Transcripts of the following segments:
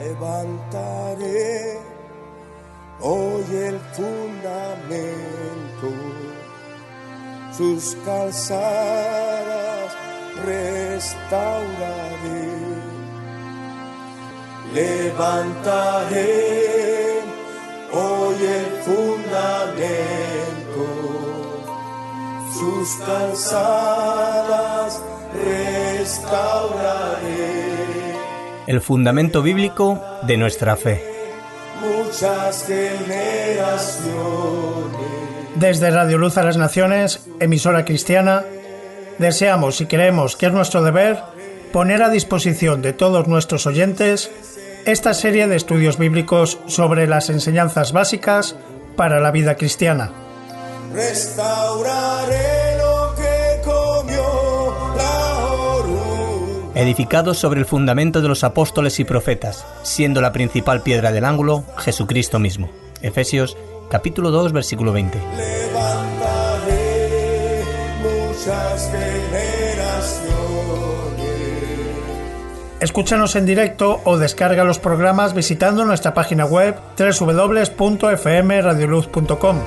Levantaré hoy el fundamento, sus calzadas restauraré. Levantaré hoy el fundamento, sus calzadas restauraré. El fundamento bíblico de nuestra fe. Muchas generaciones. Desde Radio Luz a las Naciones, emisora cristiana, deseamos y creemos que es nuestro deber poner a disposición de todos nuestros oyentes esta serie de estudios bíblicos sobre las enseñanzas básicas para la vida cristiana. Restauraré lo que comió la oruga. Edificados sobre el fundamento de los apóstoles y profetas, siendo la principal piedra del ángulo Jesucristo mismo. Efesios capítulo 2, versículo 20. Levantaré muchas generaciones. Escúchanos en directo o descarga los programas visitando nuestra página web www.fmradioluz.com.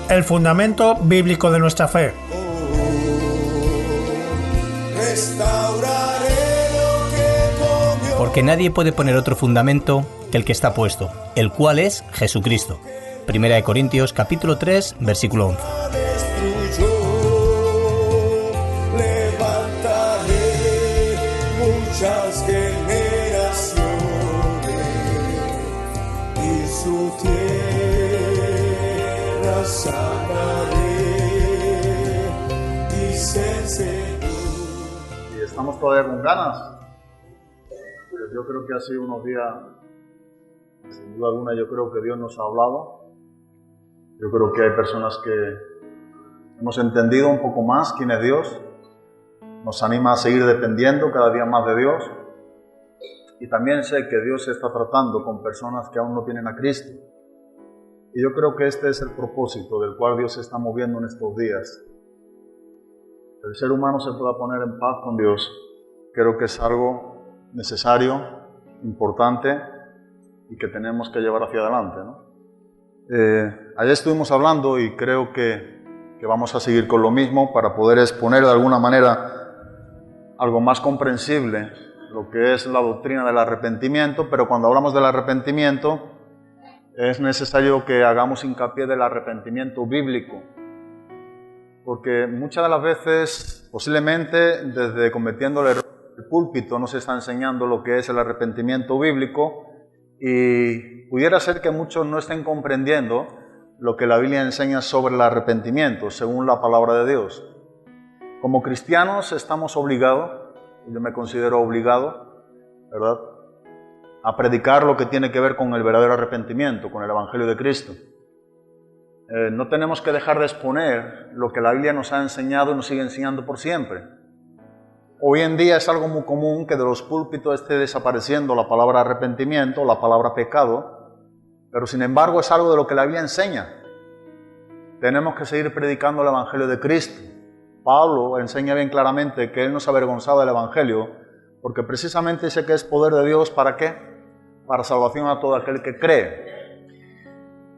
El fundamento bíblico de nuestra fe. Porque nadie puede poner otro fundamento que el que está puesto, el cual es Jesucristo. Primera de Corintios capítulo 3, versículo 11. Muchas generaciones y su tierra sanaré, dice el Señor. Y estamos todavía con ganas. Pues yo creo que ha sido unos días, sin duda alguna, yo creo que Dios nos ha hablado. Yo creo que hay personas que hemos entendido un poco más quién es Dios. Nos anima a seguir dependiendo cada día más de Dios. Y también sé que Dios está tratando con personas que aún no tienen a Cristo. Y yo creo que este es el propósito del cual Dios se está moviendo en estos días. El ser humano se pueda poner en paz con Dios. Creo que es algo necesario, importante y que tenemos que llevar hacia adelante, ¿no? Ayer estuvimos hablando y creo que vamos a seguir con lo mismo para poder exponer de alguna manera algo más comprensible, lo que es la doctrina del arrepentimiento, pero cuando hablamos del arrepentimiento es necesario que hagamos hincapié del arrepentimiento bíblico, porque muchas de las veces, posiblemente desde cometiendo el error del púlpito, no se está enseñando lo que es el arrepentimiento bíblico y pudiera ser que muchos no estén comprendiendo lo que la Biblia enseña sobre el arrepentimiento, según la palabra de Dios. Como cristianos estamos obligados, yo me considero obligado, ¿verdad?, a predicar lo que tiene que ver con el verdadero arrepentimiento, con el Evangelio de Cristo. No tenemos que dejar de exponer lo que la Biblia nos ha enseñado y nos sigue enseñando por siempre. Hoy en día es algo muy común que de los púlpitos esté desapareciendo la palabra arrepentimiento, la palabra pecado, pero sin embargo es algo de lo que la Biblia enseña. Tenemos que seguir predicando el Evangelio de Cristo. Pablo enseña bien claramente que él no se avergonzaba del Evangelio, porque precisamente dice que es poder de Dios, ¿para qué? Para salvación a todo aquel que cree.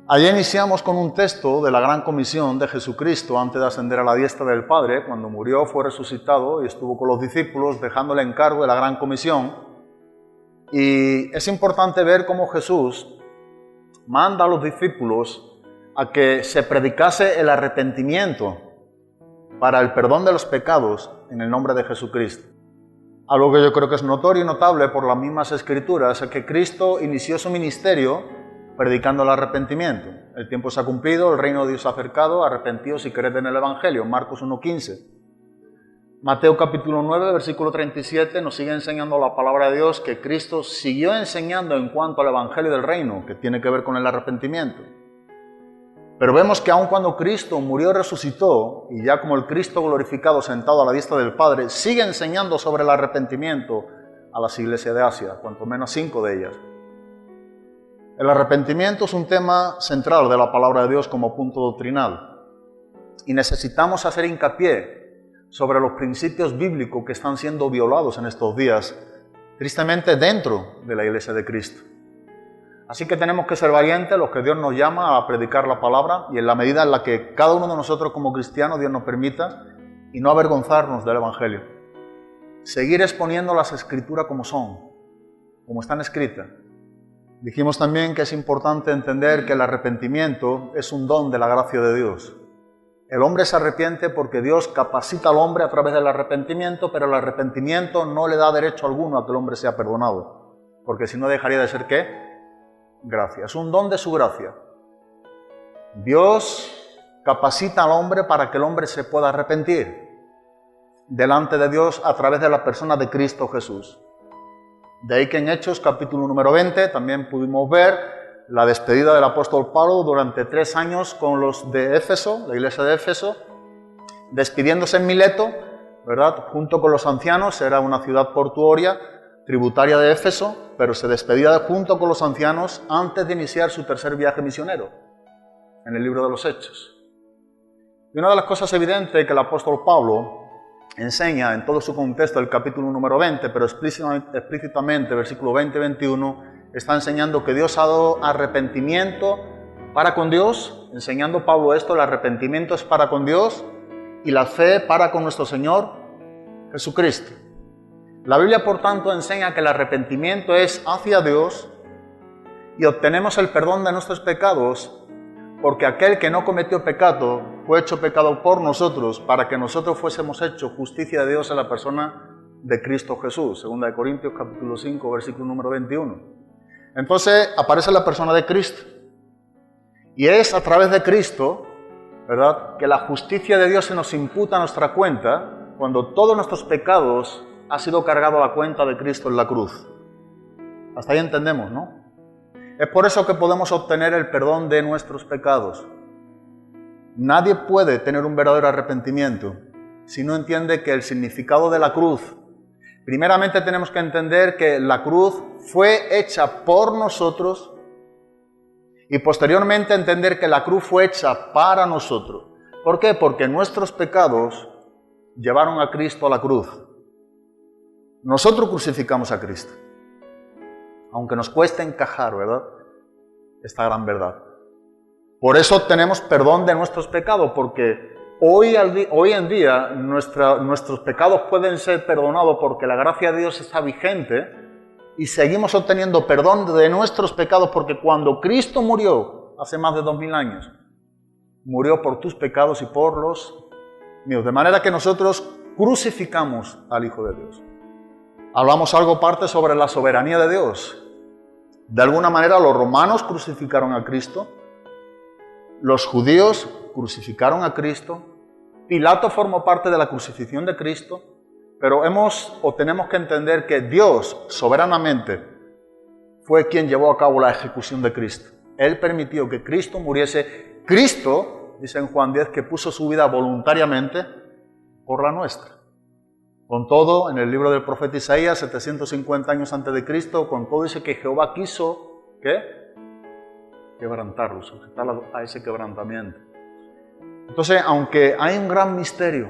Ayer iniciamos con un texto de la gran comisión de Jesucristo antes de ascender a la diestra del Padre. Cuando murió fue resucitado y estuvo con los discípulos dejando el encargo de la gran comisión. Y es importante ver cómo Jesús manda a los discípulos a que se predicase el arrepentimiento para el perdón de los pecados en el nombre de Jesucristo. Algo que yo creo que es notorio y notable por las mismas Escrituras es que Cristo inició su ministerio predicando el arrepentimiento. El tiempo se ha cumplido, el reino de Dios se ha acercado, arrepentíos y creed en el Evangelio, Marcos 1:15. Mateo capítulo 9, versículo 37 nos sigue enseñando la palabra de Dios que Cristo siguió enseñando en cuanto al Evangelio del reino, que tiene que ver con el arrepentimiento. Pero vemos que aun cuando Cristo murió y resucitó, y ya como el Cristo glorificado sentado a la diestra del Padre, sigue enseñando sobre el arrepentimiento a las iglesias de Asia, cuanto menos 5 de ellas. El arrepentimiento es un tema central de la palabra de Dios como punto doctrinal. Y necesitamos hacer hincapié sobre los principios bíblicos que están siendo violados en estos días tristemente dentro de la iglesia de Cristo. Así que tenemos que ser valientes, los que Dios nos llama a predicar la palabra, y en la medida en la que cada uno de nosotros como cristianos Dios nos permita, y no avergonzarnos del Evangelio. Seguir exponiendo las Escrituras como son, como están escritas. Dijimos también que es importante entender que el arrepentimiento es un don de la gracia de Dios. El hombre se arrepiente porque Dios capacita al hombre a través del arrepentimiento, pero el arrepentimiento no le da derecho alguno a que el hombre sea perdonado, porque si no dejaría de ser ¿qué? Gracia. Es un don de su gracia. Dios capacita al hombre para que el hombre se pueda arrepentir delante de Dios a través de la persona de Cristo Jesús. De ahí que en Hechos, capítulo número 20, también pudimos ver la despedida del apóstol Pablo durante 3 años con los de Éfeso, la iglesia de Éfeso, despidiéndose en Mileto, ¿verdad? Junto con los ancianos. Era una ciudad portuaria, tributaria de Éfeso, pero se despedía junto con los ancianos antes de iniciar su tercer viaje misionero, en el libro de los Hechos. Y una de las cosas evidentes que el apóstol Pablo enseña en todo su contexto del capítulo número 20, pero explícitamente, versículo 20 y 21, está enseñando que Dios ha dado arrepentimiento para con Dios, enseñando Pablo esto: el arrepentimiento es para con Dios y la fe para con nuestro Señor Jesucristo. La Biblia, por tanto, enseña que el arrepentimiento es hacia Dios y obtenemos el perdón de nuestros pecados, porque aquel que no cometió pecado fue hecho pecado por nosotros para que nosotros fuésemos hechos justicia de Dios en la persona de Cristo Jesús. 2 Corintios capítulo 5, versículo número 21. Entonces aparece la persona de Cristo. Y es a través de Cristo, ¿verdad?, que la justicia de Dios se nos imputa a nuestra cuenta cuando todos nuestros pecados han sido cargados a la cuenta de Cristo en la cruz. Hasta ahí entendemos, ¿no? Es por eso que podemos obtener el perdón de nuestros pecados. Nadie puede tener un verdadero arrepentimiento si no entiende que el significado de la cruz, primeramente tenemos que entender que la cruz fue hecha por nosotros y posteriormente entender que la cruz fue hecha para nosotros. ¿Por qué? Porque nuestros pecados llevaron a Cristo a la cruz. Nosotros crucificamos a Cristo, aunque nos cueste encajar, ¿verdad?, esta gran verdad. Por eso obtenemos perdón de nuestros pecados, porque hoy en día nuestros pecados pueden ser perdonados porque la gracia de Dios está vigente y seguimos obteniendo perdón de nuestros pecados porque cuando Cristo murió hace más de 2000 años, murió por tus pecados y por los míos. De manera que nosotros crucificamos al Hijo de Dios. Hablamos algo parte sobre la soberanía de Dios. De alguna manera los romanos crucificaron a Cristo, los judíos crucificaron a Cristo, Pilato formó parte de la crucifixión de Cristo, pero tenemos que entender que Dios soberanamente fue quien llevó a cabo la ejecución de Cristo. Él permitió que Cristo muriese. Cristo, dice en Juan 10, que puso su vida voluntariamente por la nuestra. Con todo, en el libro del profeta Isaías, 750 años antes de Cristo, con todo dice que Jehová quiso, ¿qué? Quebrantarlo, sujetarlo a ese quebrantamiento. Entonces, aunque hay un gran misterio,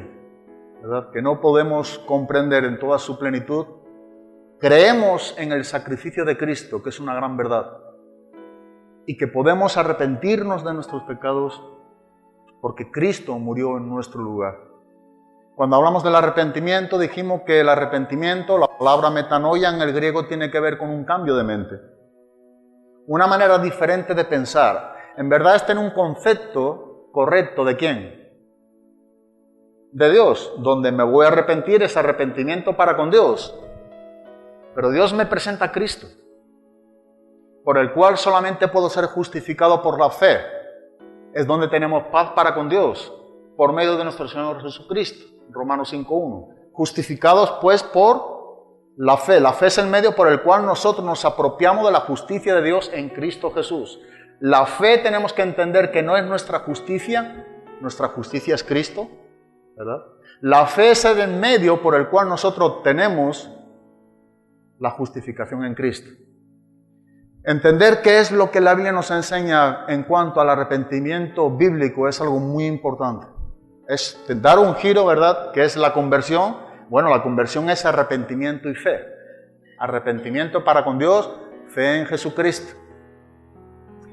¿verdad?, que no podemos comprender en toda su plenitud, creemos en el sacrificio de Cristo, que es una gran verdad, y que podemos arrepentirnos de nuestros pecados porque Cristo murió en nuestro lugar. Cuando hablamos del arrepentimiento, dijimos que el arrepentimiento, la palabra metanoia en el griego tiene que ver con un cambio de mente. Una manera diferente de pensar. En verdad es tener un concepto correcto ¿de quién? De Dios. Donde me voy a arrepentir es arrepentimiento para con Dios. Pero Dios me presenta a Cristo, por el cual solamente puedo ser justificado por la fe. Es donde tenemos paz para con Dios, por medio de nuestro Señor Jesucristo. Romanos 5.1. Justificados pues por la fe. La fe es el medio por el cual nosotros nos apropiamos de la justicia de Dios en Cristo Jesús. La fe tenemos que entender que no es nuestra justicia es Cristo, ¿verdad? La fe es el medio por el cual nosotros obtenemos la justificación en Cristo. Entender qué es lo que la Biblia nos enseña en cuanto al arrepentimiento bíblico es algo muy importante. Es dar un giro, ¿verdad?, que es la conversión. Bueno, la conversión es arrepentimiento y fe. Arrepentimiento para con Dios, fe en Jesucristo.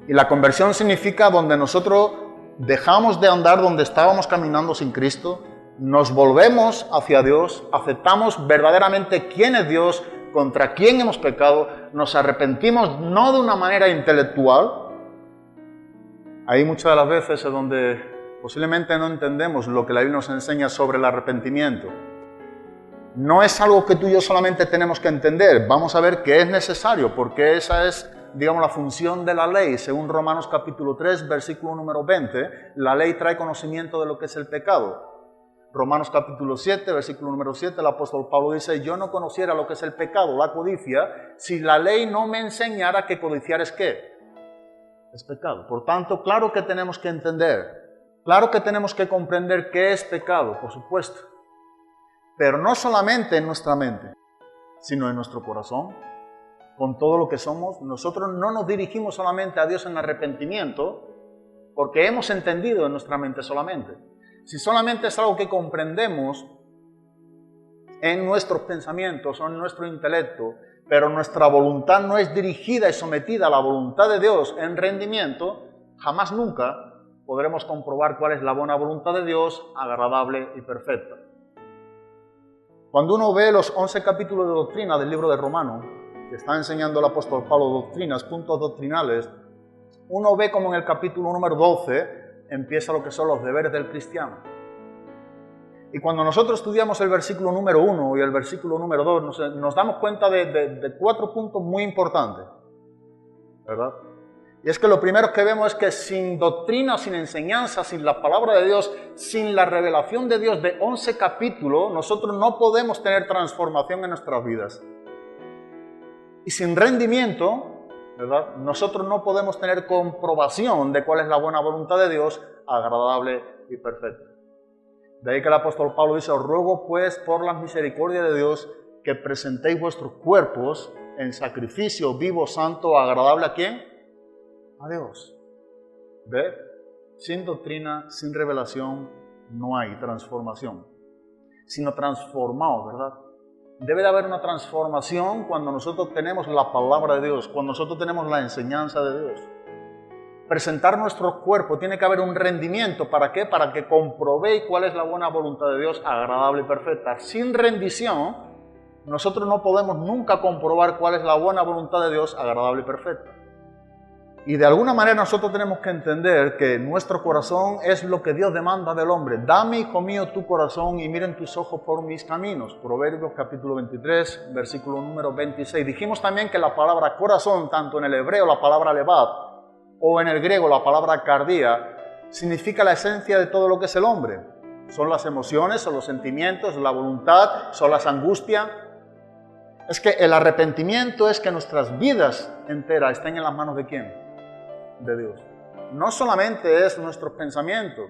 Y la conversión significa donde nosotros dejamos de andar donde estábamos caminando sin Cristo, nos volvemos hacia Dios, aceptamos verdaderamente quién es Dios, contra quién hemos pecado, nos arrepentimos no de una manera intelectual. Ahí muchas de las veces es donde posiblemente no entendemos lo que la Biblia nos enseña sobre el arrepentimiento. No es algo que tú y yo solamente tenemos que entender, vamos a ver que es necesario, porque esa es, digamos, la función de la ley. Según Romanos capítulo 3, versículo número 20, la ley trae conocimiento de lo que es el pecado. Romanos capítulo 7, versículo número 7, el apóstol Pablo dice, yo no conociera lo que es el pecado, la codicia, si la ley no me enseñara que codiciar es ¿qué? Es pecado. Por tanto, claro que tenemos que entender, claro que tenemos que comprender qué es pecado, por supuesto. Pero no solamente en nuestra mente, sino en nuestro corazón, con todo lo que somos. Nosotros no nos dirigimos solamente a Dios en arrepentimiento, porque hemos entendido en nuestra mente solamente. Si solamente es algo que comprendemos en nuestros pensamientos o en nuestro intelecto, pero nuestra voluntad no es dirigida y sometida a la voluntad de Dios en rendimiento, jamás nunca podremos comprobar cuál es la buena voluntad de Dios, agradable y perfecta. Cuando uno ve los 11 capítulos de doctrina del libro de Romanos, que está enseñando el apóstol Pablo doctrinas, puntos doctrinales, uno ve como en el capítulo número 12 empieza lo que son los deberes del cristiano. Y cuando nosotros estudiamos el versículo número 1 y el versículo número 2, nos damos cuenta de 4 puntos muy importantes, ¿verdad? Y es que lo primero que vemos es que sin doctrina, sin enseñanza, sin la palabra de Dios, sin la revelación de Dios de 11 capítulos, nosotros no podemos tener transformación en nuestras vidas. Y sin rendimiento, ¿verdad? Nosotros no podemos tener comprobación de cuál es la buena voluntad de Dios, agradable y perfecta. De ahí que el apóstol Pablo dice, os ruego pues por la misericordia de Dios que presentéis vuestros cuerpos en sacrificio vivo, santo, agradable ¿a quién? A Dios. ¿Ve? Sin doctrina, sin revelación, no hay transformación. Sino transformados, ¿verdad? Debe de haber una transformación cuando nosotros tenemos la palabra de Dios, cuando nosotros tenemos la enseñanza de Dios. Presentar nuestros cuerpos, tiene que haber un rendimiento. ¿Para qué? Para que comprobéis cuál es la buena voluntad de Dios, agradable y perfecta. Sin rendición, nosotros no podemos nunca comprobar cuál es la buena voluntad de Dios, agradable y perfecta. Y de alguna manera nosotros tenemos que entender que nuestro corazón es lo que Dios demanda del hombre. Dame, hijo mío, tu corazón y miren tus ojos por mis caminos. Proverbios capítulo 23, versículo número 26. Dijimos también que la palabra corazón, tanto en el hebreo la palabra levad, o en el griego la palabra cardía, significa la esencia de todo lo que es el hombre. Son las emociones, son los sentimientos, la voluntad, son las angustias. Es que el arrepentimiento es que nuestras vidas enteras estén en las manos de ¿quién? De Dios. No solamente es nuestros pensamientos.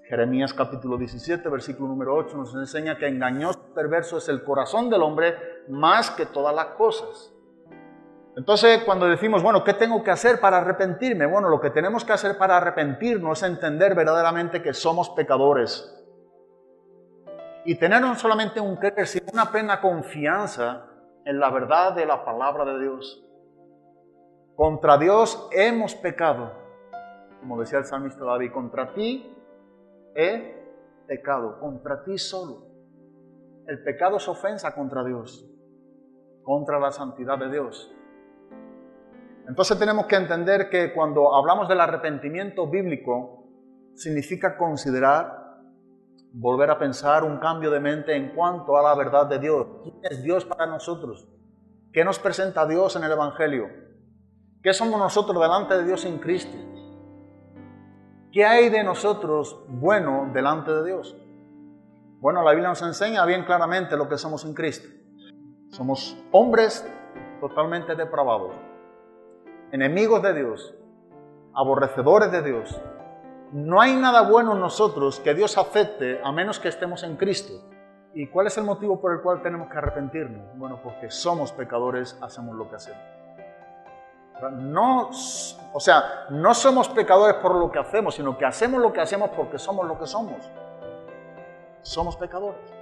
Jeremías capítulo 17, versículo número 8 nos enseña que engañoso y perverso es el corazón del hombre más que todas las cosas. Entonces, cuando decimos, bueno, ¿qué tengo que hacer para arrepentirme? Bueno, lo que tenemos que hacer para arrepentirnos es entender verdaderamente que somos pecadores. Y tener no solamente un creer, sino una plena confianza en la verdad de la palabra de Dios. Contra Dios hemos pecado. Como decía el salmista David, contra ti he pecado, contra ti solo. El pecado es ofensa contra Dios, contra la santidad de Dios. Entonces tenemos que entender que cuando hablamos del arrepentimiento bíblico, significa considerar, volver a pensar un cambio de mente en cuanto a la verdad de Dios. ¿Quién es Dios para nosotros? ¿Qué nos presenta Dios en el Evangelio? ¿Qué somos nosotros delante de Dios en Cristo? ¿Qué hay de nosotros bueno delante de Dios? Bueno, la Biblia nos enseña bien claramente lo que somos en Cristo. Somos hombres totalmente depravados, enemigos de Dios, aborrecedores de Dios. No hay nada bueno en nosotros que Dios acepte a menos que estemos en Cristo. ¿Y cuál es el motivo por el cual tenemos que arrepentirnos? Bueno, porque somos pecadores, hacemos lo que hacemos. No somos pecadores por lo que hacemos, sino que hacemos lo que hacemos porque somos lo que somos. Somos pecadores.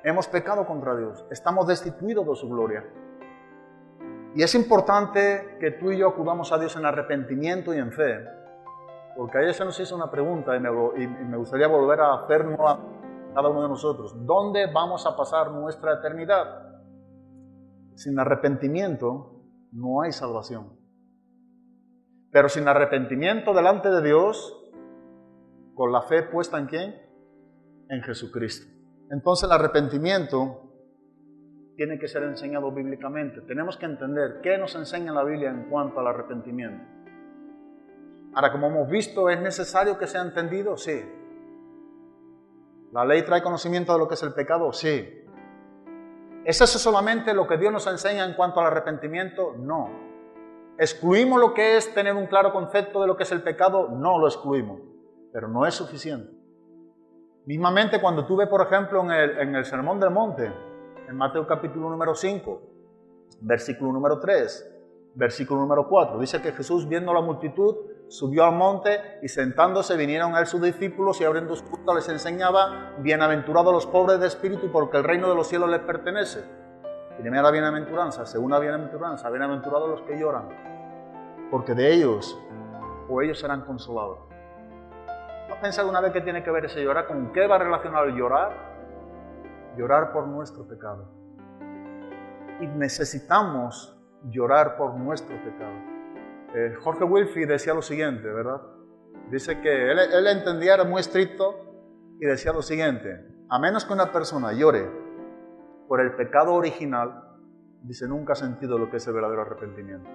hemos pecado contra Dios, estamos destituidos de su gloria. Y es importante que tú y yo acudamos a Dios en arrepentimiento y en fe, porque ayer se nos hizo una pregunta y me gustaría volver a hacernos a cada uno de nosotros. ¿Dónde vamos a pasar nuestra eternidad? Sin arrepentimiento no hay salvación. Pero sin arrepentimiento delante de Dios, con la fe puesta ¿en quién? En Jesucristo. Entonces el arrepentimiento tiene que ser enseñado bíblicamente. Tenemos que entender qué nos enseña la Biblia en cuanto al arrepentimiento. Ahora, como hemos visto, ¿es necesario que sea entendido? Sí. ¿La ley trae conocimiento de lo que es el pecado? Sí. ¿Es eso solamente lo que Dios nos enseña en cuanto al arrepentimiento? No. ¿Excluimos lo que es tener un claro concepto de lo que es el pecado? No lo excluimos, pero no es suficiente. Mismamente cuando tú ves, por ejemplo, en el Sermón del Monte, en Mateo capítulo número 5, versículo número 3, versículo número 4, dice que Jesús, viendo la multitud, subió al monte y sentándose vinieron a él sus discípulos y abriendo su boca les enseñaba: bienaventurados los pobres de espíritu, porque el reino de los cielos les pertenece. Primera bienaventuranza, segunda bienaventuranza, bienaventurados los que lloran, porque de ellos o ellos serán consolados. ¿Has pensado una vez qué tiene que ver ese llorar? ¿Con qué va relacionado el llorar? Llorar por nuestro pecado. Y necesitamos llorar por nuestro pecado. Jorge Wilfrid decía lo siguiente, ¿verdad? Dice que él entendía, era muy estricto, y decía lo siguiente: a menos que una persona llore por el pecado original, dice, nunca ha sentido lo que es el verdadero arrepentimiento.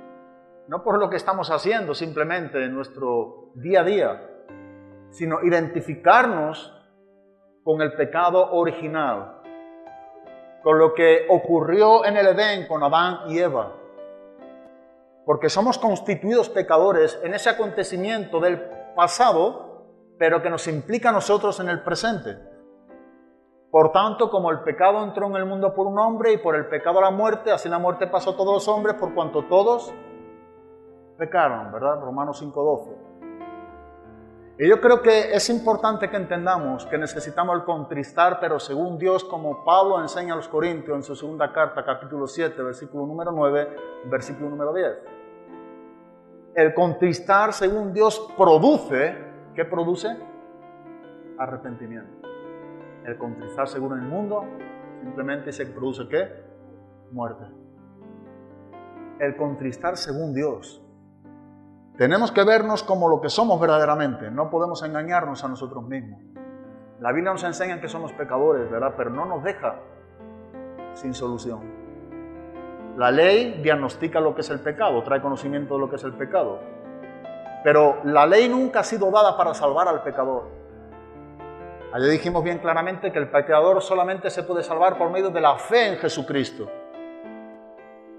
No por lo que estamos haciendo simplemente en nuestro día a día, sino identificarnos con el pecado original, con lo que ocurrió en el Edén con Adán y Eva. Porque somos constituidos pecadores en ese acontecimiento del pasado, pero que nos implica a nosotros en el presente. Por tanto, como el pecado entró en el mundo por un hombre y por el pecado la muerte, así la muerte pasó a todos los hombres por cuanto todos pecaron, ¿verdad? Romanos 5:12. Y yo creo que es importante que entendamos que necesitamos el contristar, pero según Dios, como Pablo enseña a los Corintios en su segunda carta, capítulo 7, versículo número 9, versículo número 10. El contristar, según Dios, produce, ¿qué produce? Arrepentimiento. El contristar, según el mundo, simplemente se produce, ¿qué? Muerte. El contristar, según Dios. Tenemos que vernos como lo que somos verdaderamente, no podemos engañarnos a nosotros mismos. La Biblia nos enseña que somos pecadores, ¿verdad? Pero no nos deja sin solución. La ley diagnostica lo que es el pecado, trae conocimiento de lo que es el pecado. Pero la ley nunca ha sido dada para salvar al pecador. Ayer dijimos bien claramente que el pecador solamente se puede salvar por medio de la fe en Jesucristo.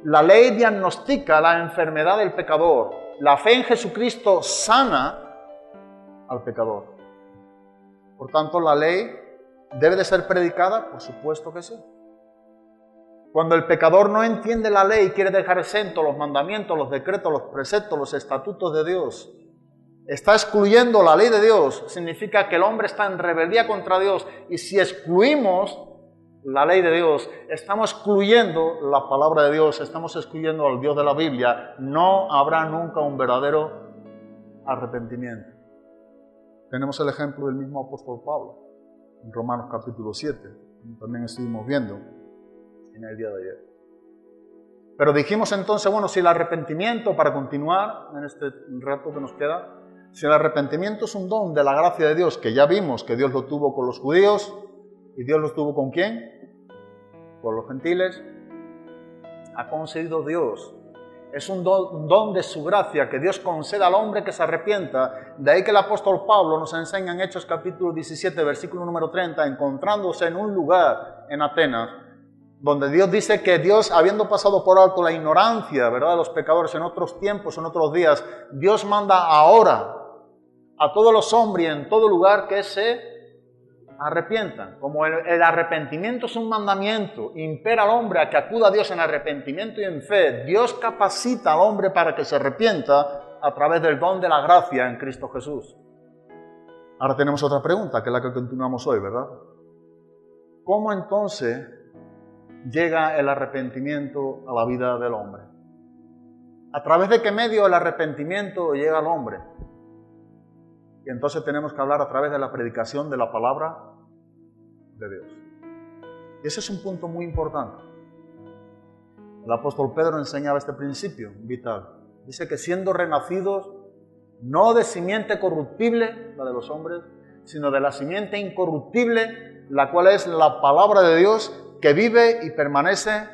La ley diagnostica la enfermedad del pecador. La fe en Jesucristo sana al pecador. Por tanto, la ley debe de ser predicada, por supuesto que sí. Cuando el pecador no entiende la ley y quiere dejar exentos los mandamientos, los decretos, los preceptos, los estatutos de Dios, está excluyendo la ley de Dios, significa que el hombre está en rebeldía contra Dios. Y si excluimos la ley de Dios, estamos excluyendo la palabra de Dios, estamos excluyendo al Dios de la Biblia. No habrá nunca un verdadero arrepentimiento. Tenemos el ejemplo del mismo apóstol Pablo, en Romanos capítulo 7, como también estuvimos viendo en el día de ayer. Pero dijimos entonces, bueno, si el arrepentimiento, para continuar en este rato que nos queda, si el arrepentimiento es un don de la gracia de Dios, que ya vimos que Dios lo tuvo con los judíos, ¿y Dios lo tuvo con quién? Con los gentiles. Ha concedido Dios. Es un don de su gracia que Dios concede al hombre que se arrepienta. De ahí que el apóstol Pablo nos enseña en Hechos capítulo 17, versículo número 30, encontrándose en un lugar en Atenas, donde Dios dice que Dios, habiendo pasado por alto la ignorancia, ¿verdad?, de los pecadores en otros tiempos, en otros días, Dios manda ahora a todos los hombres y en todo lugar que se arrepientan. Como el arrepentimiento es un mandamiento, impera al hombre a que acuda a Dios en arrepentimiento y en fe. Dios capacita al hombre para que se arrepienta a través del don de la gracia en Cristo Jesús. Ahora tenemos otra pregunta, que es la que continuamos hoy, ¿verdad? ¿cómo entonces llega el arrepentimiento a la vida del hombre? ¿A través de qué medio el arrepentimiento llega al hombre? Y entonces tenemos que hablar a través de la predicación de la palabra de Dios. Y ese es un punto muy importante. El apóstol Pedro enseñaba este principio vital. Dice que siendo renacidos, no de simiente corruptible, la de los hombres, sino de la simiente incorruptible, la cual es la palabra de Dios, que vive y permanece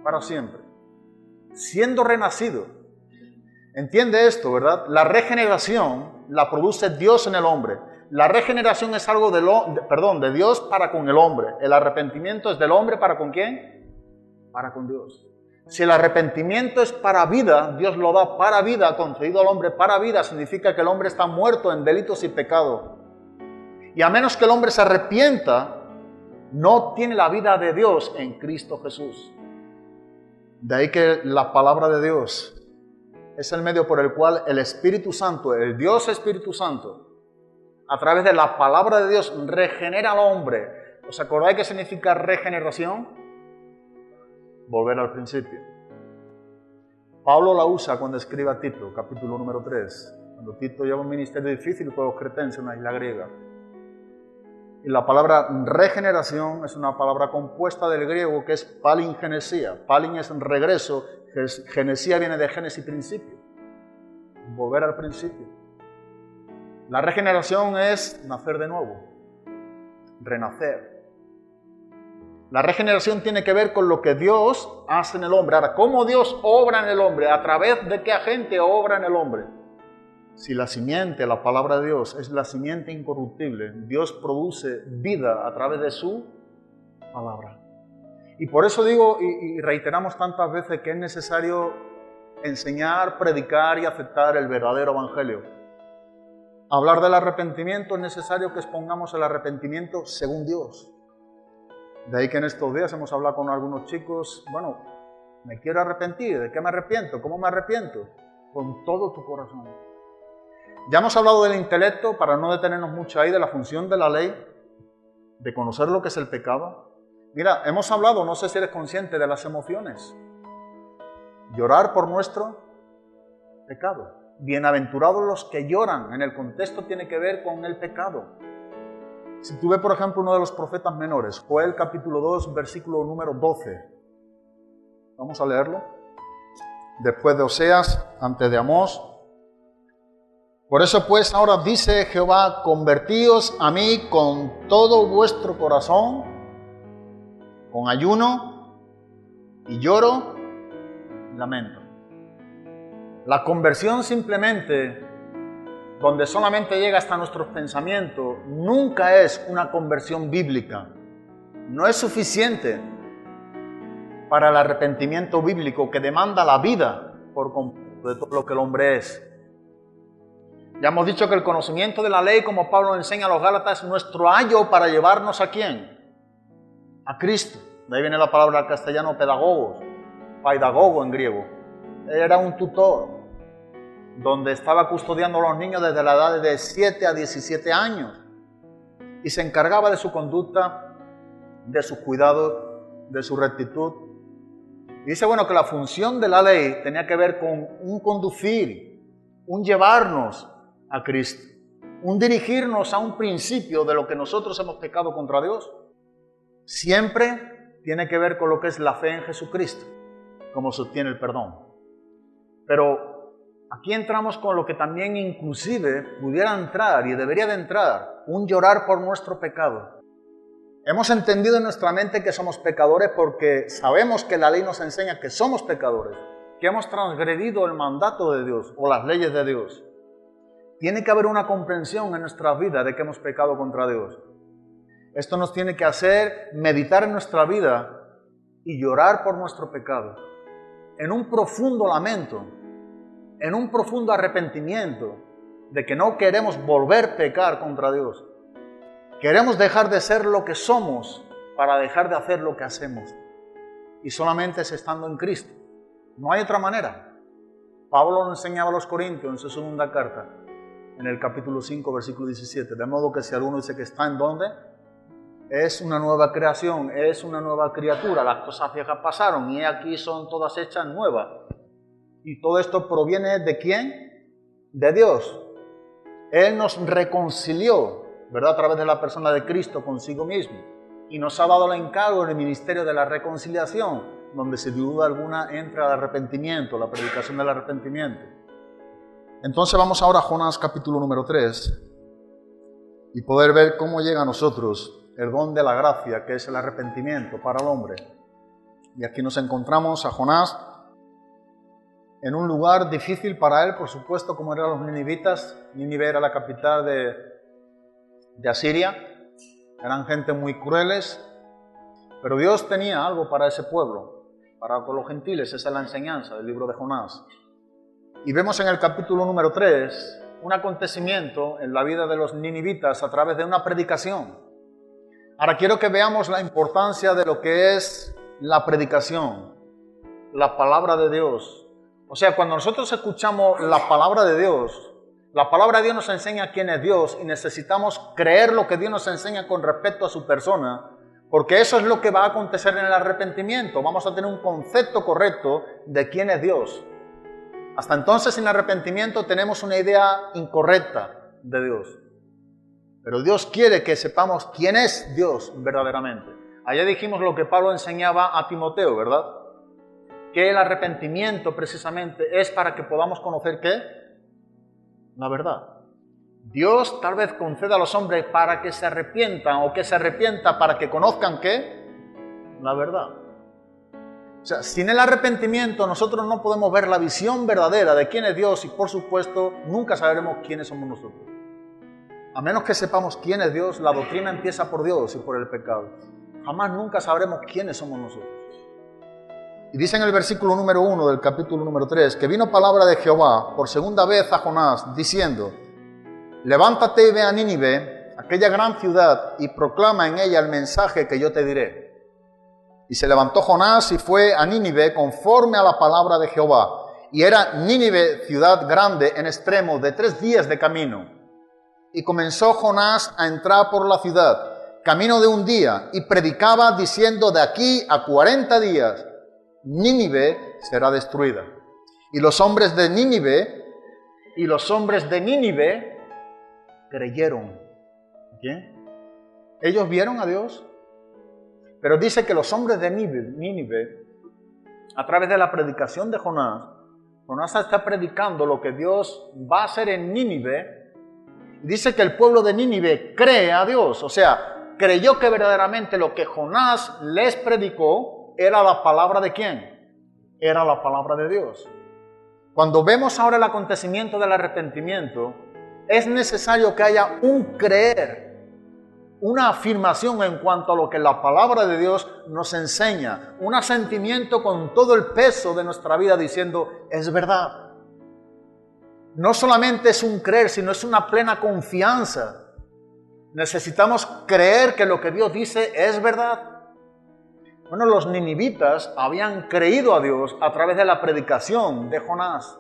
para siempre. Siendo renacido. Entiende esto, ¿verdad? La regeneración la produce Dios en el hombre. La regeneración es algo de Dios para con el hombre. El arrepentimiento es del hombre para con ¿quién? Para con Dios. Si el arrepentimiento es para vida, Dios lo da para vida, concedido al hombre para vida, significa que el hombre está muerto en delitos y pecados. Y a menos que el hombre se arrepienta, no tiene la vida de Dios en Cristo Jesús. De ahí que la palabra de Dios es el medio por el cual el Espíritu Santo, el Dios Espíritu Santo, a través de la palabra de Dios regenera al hombre. ¿Os acordáis qué significa regeneración? Volver al principio. Pablo la usa cuando escribe a Tito, capítulo número 3. Cuando Tito lleva un ministerio difícil por los cretenses en una isla griega. Y la palabra regeneración es una palabra compuesta del griego que es palingenesia. Palin es regreso, genesia viene de génesis, principio. Volver al principio. La regeneración es nacer de nuevo, renacer. La regeneración tiene que ver con lo que Dios hace en el hombre. Ahora, ¿cómo Dios obra en el hombre? ¿A través de qué agente obra en el hombre? Si la simiente, la palabra de Dios, es la simiente incorruptible, Dios produce vida a través de su palabra. Y por eso digo y reiteramos tantas veces que es necesario enseñar, predicar y aceptar el verdadero evangelio. Hablar del arrepentimiento es necesario que expongamos el arrepentimiento según Dios. De ahí que en estos días hemos hablado con algunos chicos, bueno, me quiero arrepentir, ¿de qué me arrepiento? ¿Cómo me arrepiento? Con todo tu corazón. Ya hemos hablado del intelecto, para no detenernos mucho ahí, de la función de la ley, de conocer lo que es el pecado. Mira, hemos hablado, no sé si eres consciente, de las emociones. Llorar por nuestro pecado. Bienaventurados los que lloran, en el contexto tiene que ver con el pecado. Si tú ves, por ejemplo, uno de los profetas menores, Joel capítulo 2, versículo número 12. Vamos a leerlo. Después de Oseas, antes de Amós. Por eso pues ahora dice Jehová, convertíos a mí con todo vuestro corazón, con ayuno y lloro y lamento. La conversión simplemente, donde solamente llega hasta nuestros pensamientos, nunca es una conversión bíblica. No es suficiente para el arrepentimiento bíblico que demanda la vida por completo de todo lo que el hombre es. Ya hemos dicho que el conocimiento de la ley, como Pablo enseña a los Gálatas, es nuestro ayo para llevarnos ¿a quién? A Cristo. De ahí viene la palabra al castellano pedagogos, paidagogo en griego. Era un tutor, donde estaba custodiando a los niños desde la edad de 7 a 17 años y se encargaba de su conducta, de su cuidado, de su rectitud. Y dice, bueno, que la función de la ley tenía que ver con un conducir, un llevarnos a Cristo, un dirigirnos a un principio de lo que nosotros hemos pecado contra Dios. Siempre tiene que ver con lo que es la fe en Jesucristo, como se obtiene el perdón. Pero aquí entramos con lo que también inclusive pudiera entrar y debería de entrar, un llorar por nuestro pecado. Hemos entendido en nuestra mente que somos pecadores porque sabemos que la ley nos enseña que somos pecadores, que hemos transgredido el mandato de Dios o las leyes de Dios. Tiene que haber una comprensión en nuestras vidas de que hemos pecado contra Dios. Esto nos tiene que hacer meditar en nuestra vida y llorar por nuestro pecado, en un profundo lamento, en un profundo arrepentimiento de que no queremos volver a pecar contra Dios. Queremos dejar de ser lo que somos para dejar de hacer lo que hacemos. Y solamente es estando en Cristo. No hay otra manera. Pablo lo enseñaba a los Corintios en su segunda carta, en el capítulo 5, versículo 17. De modo que si alguno dice que está en ¿dónde? es una nueva creación, es una nueva criatura, las cosas viejas pasaron y aquí son todas hechas nuevas. Y todo esto proviene ¿de quién? De Dios. Él nos reconcilió, ¿verdad? A través de la persona de Cristo consigo mismo. Y nos ha dado el encargo del ministerio de la reconciliación, donde sin duda alguna entra el arrepentimiento, la predicación del arrepentimiento. Entonces vamos ahora a Jonás capítulo número 3 y poder ver cómo llega a nosotros el don de la gracia, que es el arrepentimiento para el hombre. Y aquí nos encontramos a Jonás en un lugar difícil para él, por supuesto, como eran los ninivitas. Nínive era la capital de Asiria. Eran gente muy crueles, pero Dios tenía algo para ese pueblo, para con los gentiles. Esa es la enseñanza del libro de Jonás. Y vemos en el capítulo número 3 un acontecimiento en la vida de los ninivitas a través de una predicación. Ahora quiero que veamos la importancia de lo que es la predicación, la palabra de Dios. O sea, cuando nosotros escuchamos la palabra de Dios nos enseña quién es Dios y necesitamos creer lo que Dios nos enseña con respecto a su persona, porque eso es lo que va a acontecer en el arrepentimiento. Vamos a tener un concepto correcto de quién es Dios. Hasta entonces, sin arrepentimiento, tenemos una idea incorrecta de Dios. Pero Dios quiere que sepamos quién es Dios verdaderamente. Allá dijimos lo que Pablo enseñaba a Timoteo, ¿verdad? Que el arrepentimiento precisamente es para que podamos conocer ¿qué? La verdad. Dios tal vez concede a los hombres para que se arrepientan o que se arrepienta para que conozcan ¿qué? La verdad. O sea, sin el arrepentimiento nosotros no podemos ver la visión verdadera de quién es Dios y por supuesto nunca sabremos quiénes somos nosotros. A menos que sepamos quién es Dios, la doctrina empieza por Dios y por el pecado. Jamás nunca sabremos quiénes somos nosotros. Y dice en el versículo número 1 del capítulo número 3, que vino palabra de Jehová por segunda vez a Jonás, diciendo, levántate y ve a Nínive, aquella gran ciudad, y proclama en ella el mensaje que yo te diré. Y se levantó Jonás y fue a Nínive conforme a la palabra de Jehová. Y era Nínive ciudad grande en extremo de 3 días de camino. Y comenzó Jonás a entrar por la ciudad, camino de 1 día, y predicaba diciendo, de aquí a 40 días, Nínive será destruida. Y los hombres de Nínive creyeron. ¿Quién? Ellos vieron a Dios. Pero dice que los hombres de Nínive, a través de la predicación de Jonás está predicando lo que Dios va a hacer en Nínive. Dice que el pueblo de Nínive cree a Dios, o sea, creyó que verdaderamente lo que Jonás les predicó era la palabra de ¿quién? Era la palabra de Dios. Cuando vemos ahora el acontecimiento del arrepentimiento, es necesario que haya un creer, una afirmación en cuanto a lo que la palabra de Dios nos enseña, un asentimiento con todo el peso de nuestra vida diciendo, es verdad. No solamente es un creer, sino es una plena confianza. Necesitamos creer que lo que Dios dice es verdad. Bueno, los ninivitas habían creído a Dios a través de la predicación de Jonás.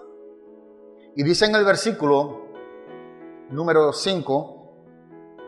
Y dice en el versículo número 5,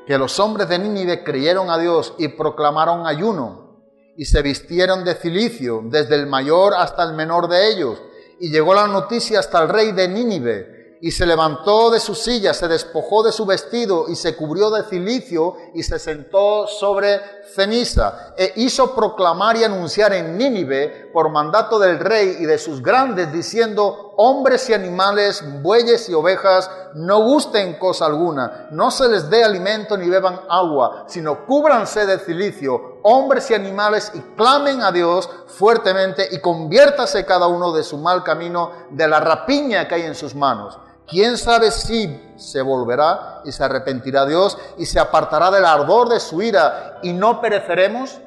que los hombres de Nínive creyeron a Dios y proclamaron ayuno, y se vistieron de cilicio, desde el mayor hasta el menor de ellos, y llegó la noticia hasta el rey de Nínive, y se levantó de su silla, se despojó de su vestido, y se cubrió de cilicio, y se sentó sobre ceniza, e hizo proclamar y anunciar en Nínive, por mandato del rey y de sus grandes, diciendo, hombres y animales, bueyes y ovejas, no gusten cosa alguna, no se les dé alimento ni beban agua, sino cúbranse de cilicio, hombres y animales, y clamen a Dios fuertemente, y conviértase cada uno de su mal camino, de la rapiña que hay en sus manos. ¿Quién sabe si se volverá y se arrepentirá Dios y se apartará del ardor de su ira y no pereceremos?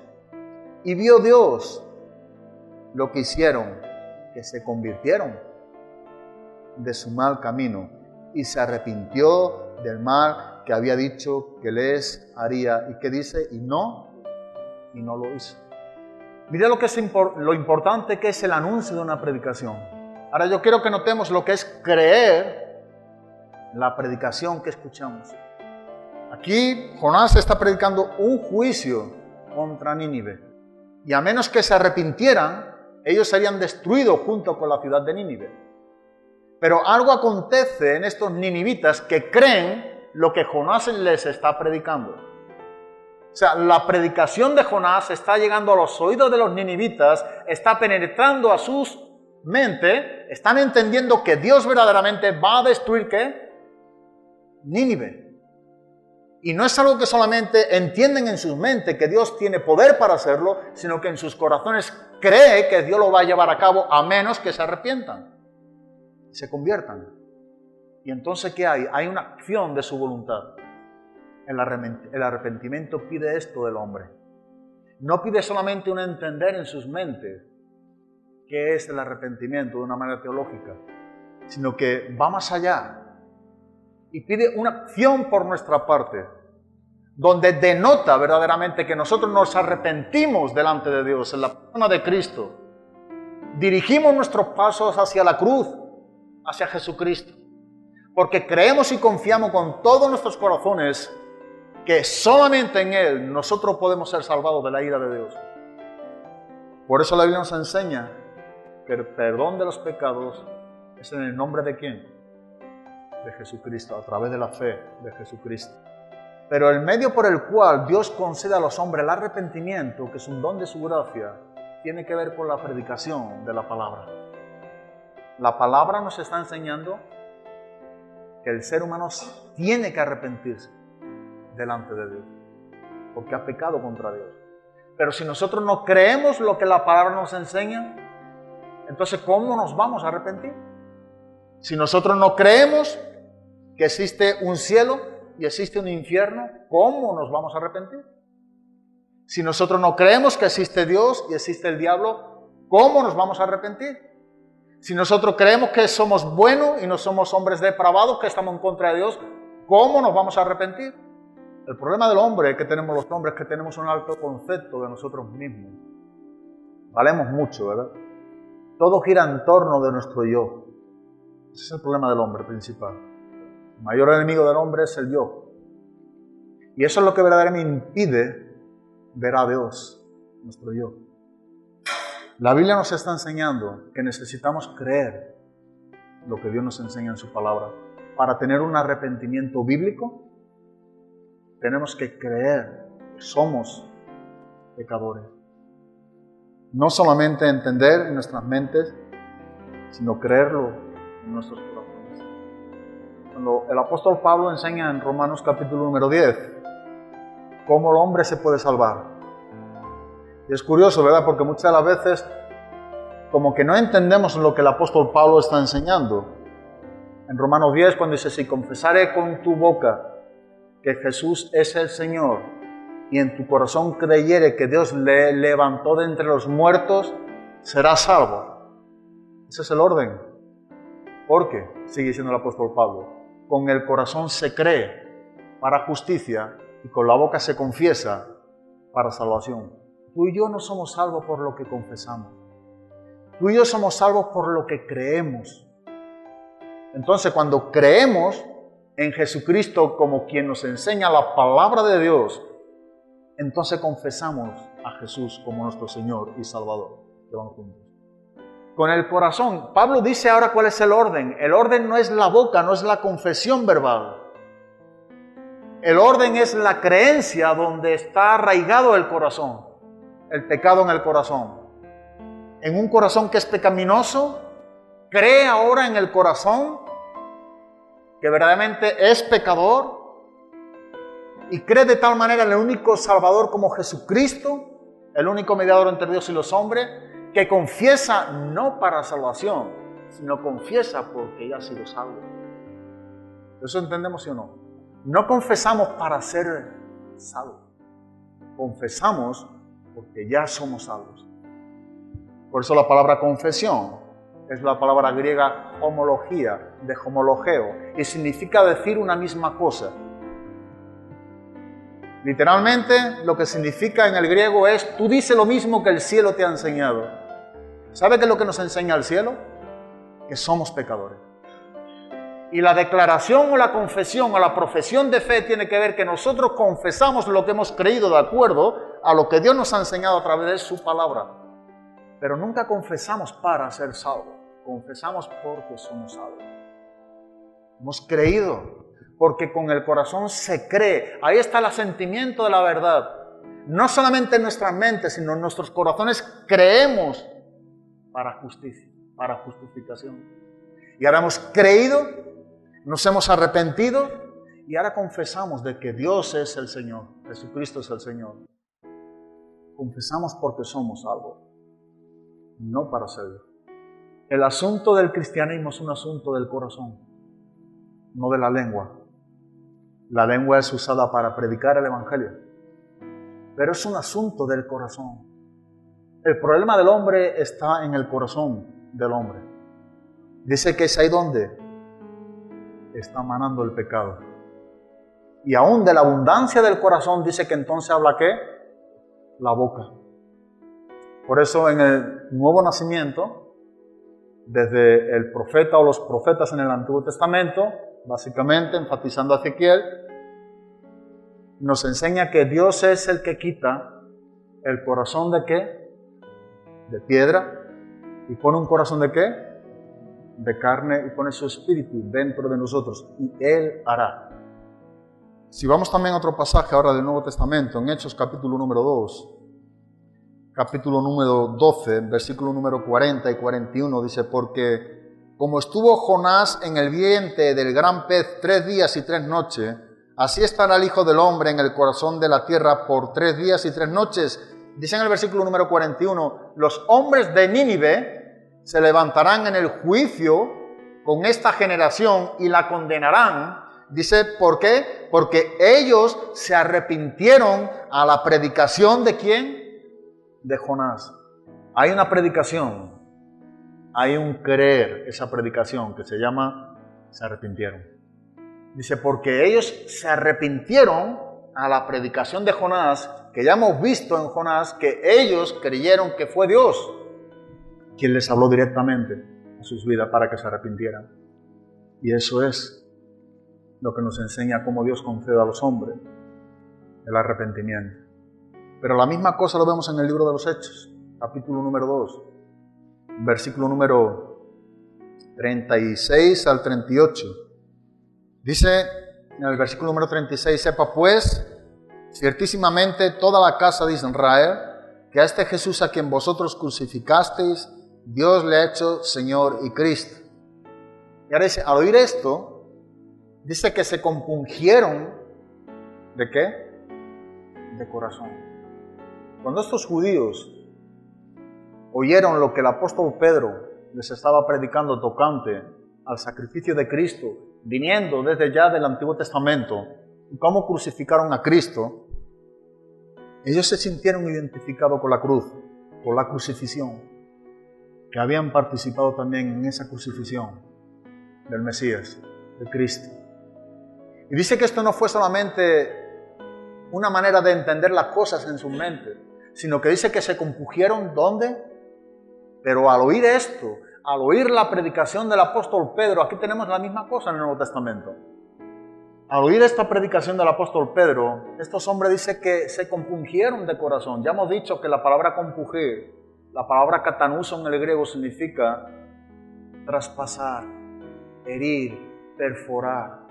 Y vio Dios lo que hicieron, que se convirtieron de su mal camino y se arrepintió del mal que había dicho que les haría. ¿Y qué dice? Y no lo hizo. Mira lo que es lo importante que es el anuncio de una predicación. Ahora yo quiero que notemos lo que es creer la predicación que escuchamos. Aquí Jonás está predicando un juicio contra Nínive. Y a menos que se arrepintieran, ellos serían destruidos junto con la ciudad de Nínive. Pero algo acontece en estos ninivitas que creen lo que Jonás les está predicando. O sea, la predicación de Jonás está llegando a los oídos de los ninivitas, está penetrando a sus mentes, están entendiendo que Dios verdaderamente va a destruir, ¿qué? Nínive. Y no es algo que solamente entienden en sus mentes que Dios tiene poder para hacerlo, sino que en sus corazones cree que Dios lo va a llevar a cabo a menos que se arrepientan y se conviertan. Y entonces, ¿qué hay? Hay una acción de su voluntad. El arrepentimiento pide esto del hombre. No pide solamente un entender en sus mentes qué es el arrepentimiento de una manera teológica, sino que va más allá. Y pide una acción por nuestra parte, donde denota verdaderamente que nosotros nos arrepentimos delante de Dios, en la persona de Cristo. Dirigimos nuestros pasos hacia la cruz, hacia Jesucristo, porque creemos y confiamos con todos nuestros corazones que solamente en Él nosotros podemos ser salvados de la ira de Dios. Por eso la Biblia nos enseña que el perdón de los pecados es en el nombre de ¿quién? De Jesucristo, a través de la fe de Jesucristo. Pero el medio por el cual Dios concede a los hombres el arrepentimiento, que es un don de su gracia, tiene que ver con la predicación de la palabra. La palabra nos está enseñando que el ser humano tiene que arrepentirse delante de Dios, porque ha pecado contra Dios. Pero si nosotros no creemos lo que la palabra nos enseña, entonces ¿cómo nos vamos a arrepentir? Si nosotros no creemos que existe un cielo y existe un infierno, ¿cómo nos vamos a arrepentir? Si nosotros no creemos que existe Dios y existe el diablo, ¿cómo nos vamos a arrepentir? Si nosotros creemos que somos buenos y no somos hombres depravados, que estamos en contra de Dios, ¿cómo nos vamos a arrepentir? El problema del hombre que tenemos los hombres es que tenemos un alto concepto de nosotros mismos. Valemos mucho, ¿verdad? Todo gira en torno de nuestro yo. Ese es el problema del hombre principal. El mayor enemigo del hombre es el yo. Y eso es lo que verdaderamente impide ver a Dios, nuestro yo. La Biblia nos está enseñando que necesitamos creer lo que Dios nos enseña en su palabra. Para tener un arrepentimiento bíblico, tenemos que creer que somos pecadores. No solamente entender en nuestras mentes, sino creerlo en nuestros corazones. Cuando el apóstol Pablo enseña en Romanos capítulo número 10 cómo el hombre se puede salvar. Y es curioso, ¿verdad? Porque muchas de las veces como que no entendemos lo que el apóstol Pablo está enseñando. En Romanos 10, cuando dice, si confesare con tu boca que Jesús es el Señor y en tu corazón creyere que Dios le levantó de entre los muertos, serás salvo. Ese es el orden. ¿Por qué? Sigue diciendo el apóstol Pablo. Con el corazón se cree para justicia y con la boca se confiesa para salvación. Tú y yo no somos salvos por lo que confesamos. Tú y yo somos salvos por lo que creemos. Entonces, cuando creemos en Jesucristo como quien nos enseña la palabra de Dios, entonces confesamos a Jesús como nuestro Señor y Salvador. Que van juntos. Con el corazón. Pablo dice ahora cuál es el orden. El orden no es la boca, no es la confesión verbal. El orden es la creencia donde está arraigado el corazón, el pecado en el corazón. En un corazón que es pecaminoso, cree ahora en el corazón que verdaderamente es pecador y cree de tal manera en el único Salvador como Jesucristo, el único mediador entre Dios y los hombres, que confiesa no para salvación, sino confiesa porque ya ha sido salvo. ¿Eso entendemos, sí o no? No confesamos para ser salvos, confesamos porque ya somos salvos. Por eso la palabra confesión es la palabra griega homología, de homologeo, y significa decir una misma cosa. Literalmente lo que significa en el griego es, tú dices lo mismo que el cielo te ha enseñado. ¿Sabe qué es lo que nos enseña el cielo? Que somos pecadores. Y la declaración o la confesión o la profesión de fe tiene que ver que nosotros confesamos lo que hemos creído de acuerdo a lo que Dios nos ha enseñado a través de su palabra. Pero nunca confesamos para ser salvos. Confesamos porque somos salvos. Hemos creído, porque con el corazón se cree. Ahí está el asentimiento de la verdad. No solamente en nuestras mentes, sino en nuestros corazones creemos para justicia, para justificación. Y ahora hemos creído, nos hemos arrepentido y ahora confesamos de que Dios es el Señor, Jesucristo es el Señor. Confesamos porque somos salvos, no para serlo. El asunto del cristianismo es un asunto del corazón, no de la lengua. La lengua es usada para predicar el Evangelio, pero es un asunto del corazón. El problema del hombre está en el corazón del hombre. Dice que es ahí donde está manando el pecado. Y aún de la abundancia del corazón dice que entonces habla ¿qué? La boca. Por eso en el nuevo nacimiento, desde el profeta o los profetas en el Antiguo Testamento, básicamente enfatizando a Ezequiel, nos enseña que Dios es el que quita el corazón de ¿qué? De piedra, y pone un corazón de ¿qué? De carne, y pone su espíritu dentro de nosotros, y Él hará. Si vamos también a otro pasaje ahora del Nuevo Testamento, en Hechos capítulo número 2, capítulo número 12, versículo número 40 y 41, dice, porque como estuvo Jonás en el vientre del gran pez 3 días y 3 noches, así estará el Hijo del Hombre en el corazón de la tierra por 3 días y 3 noches. Dice en el versículo número 41, los hombres de Nínive se levantarán en el juicio con esta generación y la condenarán. Dice, ¿por qué? Porque ellos se arrepintieron a la predicación ¿de quién? De Jonás. Hay una predicación, hay un creer, esa predicación que se llama, se arrepintieron. Dice, porque ellos se arrepintieron a la predicación de Jonás, que ya hemos visto en Jonás que ellos creyeron que fue Dios quien les habló directamente a sus vidas para que se arrepintieran. Y eso es lo que nos enseña cómo Dios concede a los hombres el arrepentimiento. Pero la misma cosa lo vemos en el libro de los Hechos, capítulo número 2, versículo número 36 al 38. Dice en el versículo número 36, sepa pues, ciertísimamente toda la casa de Israel, que a este Jesús a quien vosotros crucificasteis, Dios le ha hecho Señor y Cristo. Y ahora dice, al oír esto, dice que se compungieron, ¿de qué? De corazón. Cuando estos judíos oyeron lo que el apóstol Pedro les estaba predicando tocante al sacrificio de Cristo, viniendo desde ya del Antiguo Testamento, y cómo crucificaron a Cristo, ellos se sintieron identificados con la cruz, con la crucifixión, que habían participado también en esa crucifixión del Mesías, de Cristo. Y dice que esto no fue solamente una manera de entender las cosas en su mente, sino que dice que se compungieron, ¿dónde? Pero al oír esto, al oír la predicación del apóstol Pedro, aquí tenemos la misma cosa en el Nuevo Testamento. Al oír esta predicación del apóstol Pedro, estos hombres dicen que se compungieron de corazón. Ya hemos dicho que la palabra compungir, la palabra katanuso en el griego significa traspasar, herir, perforar.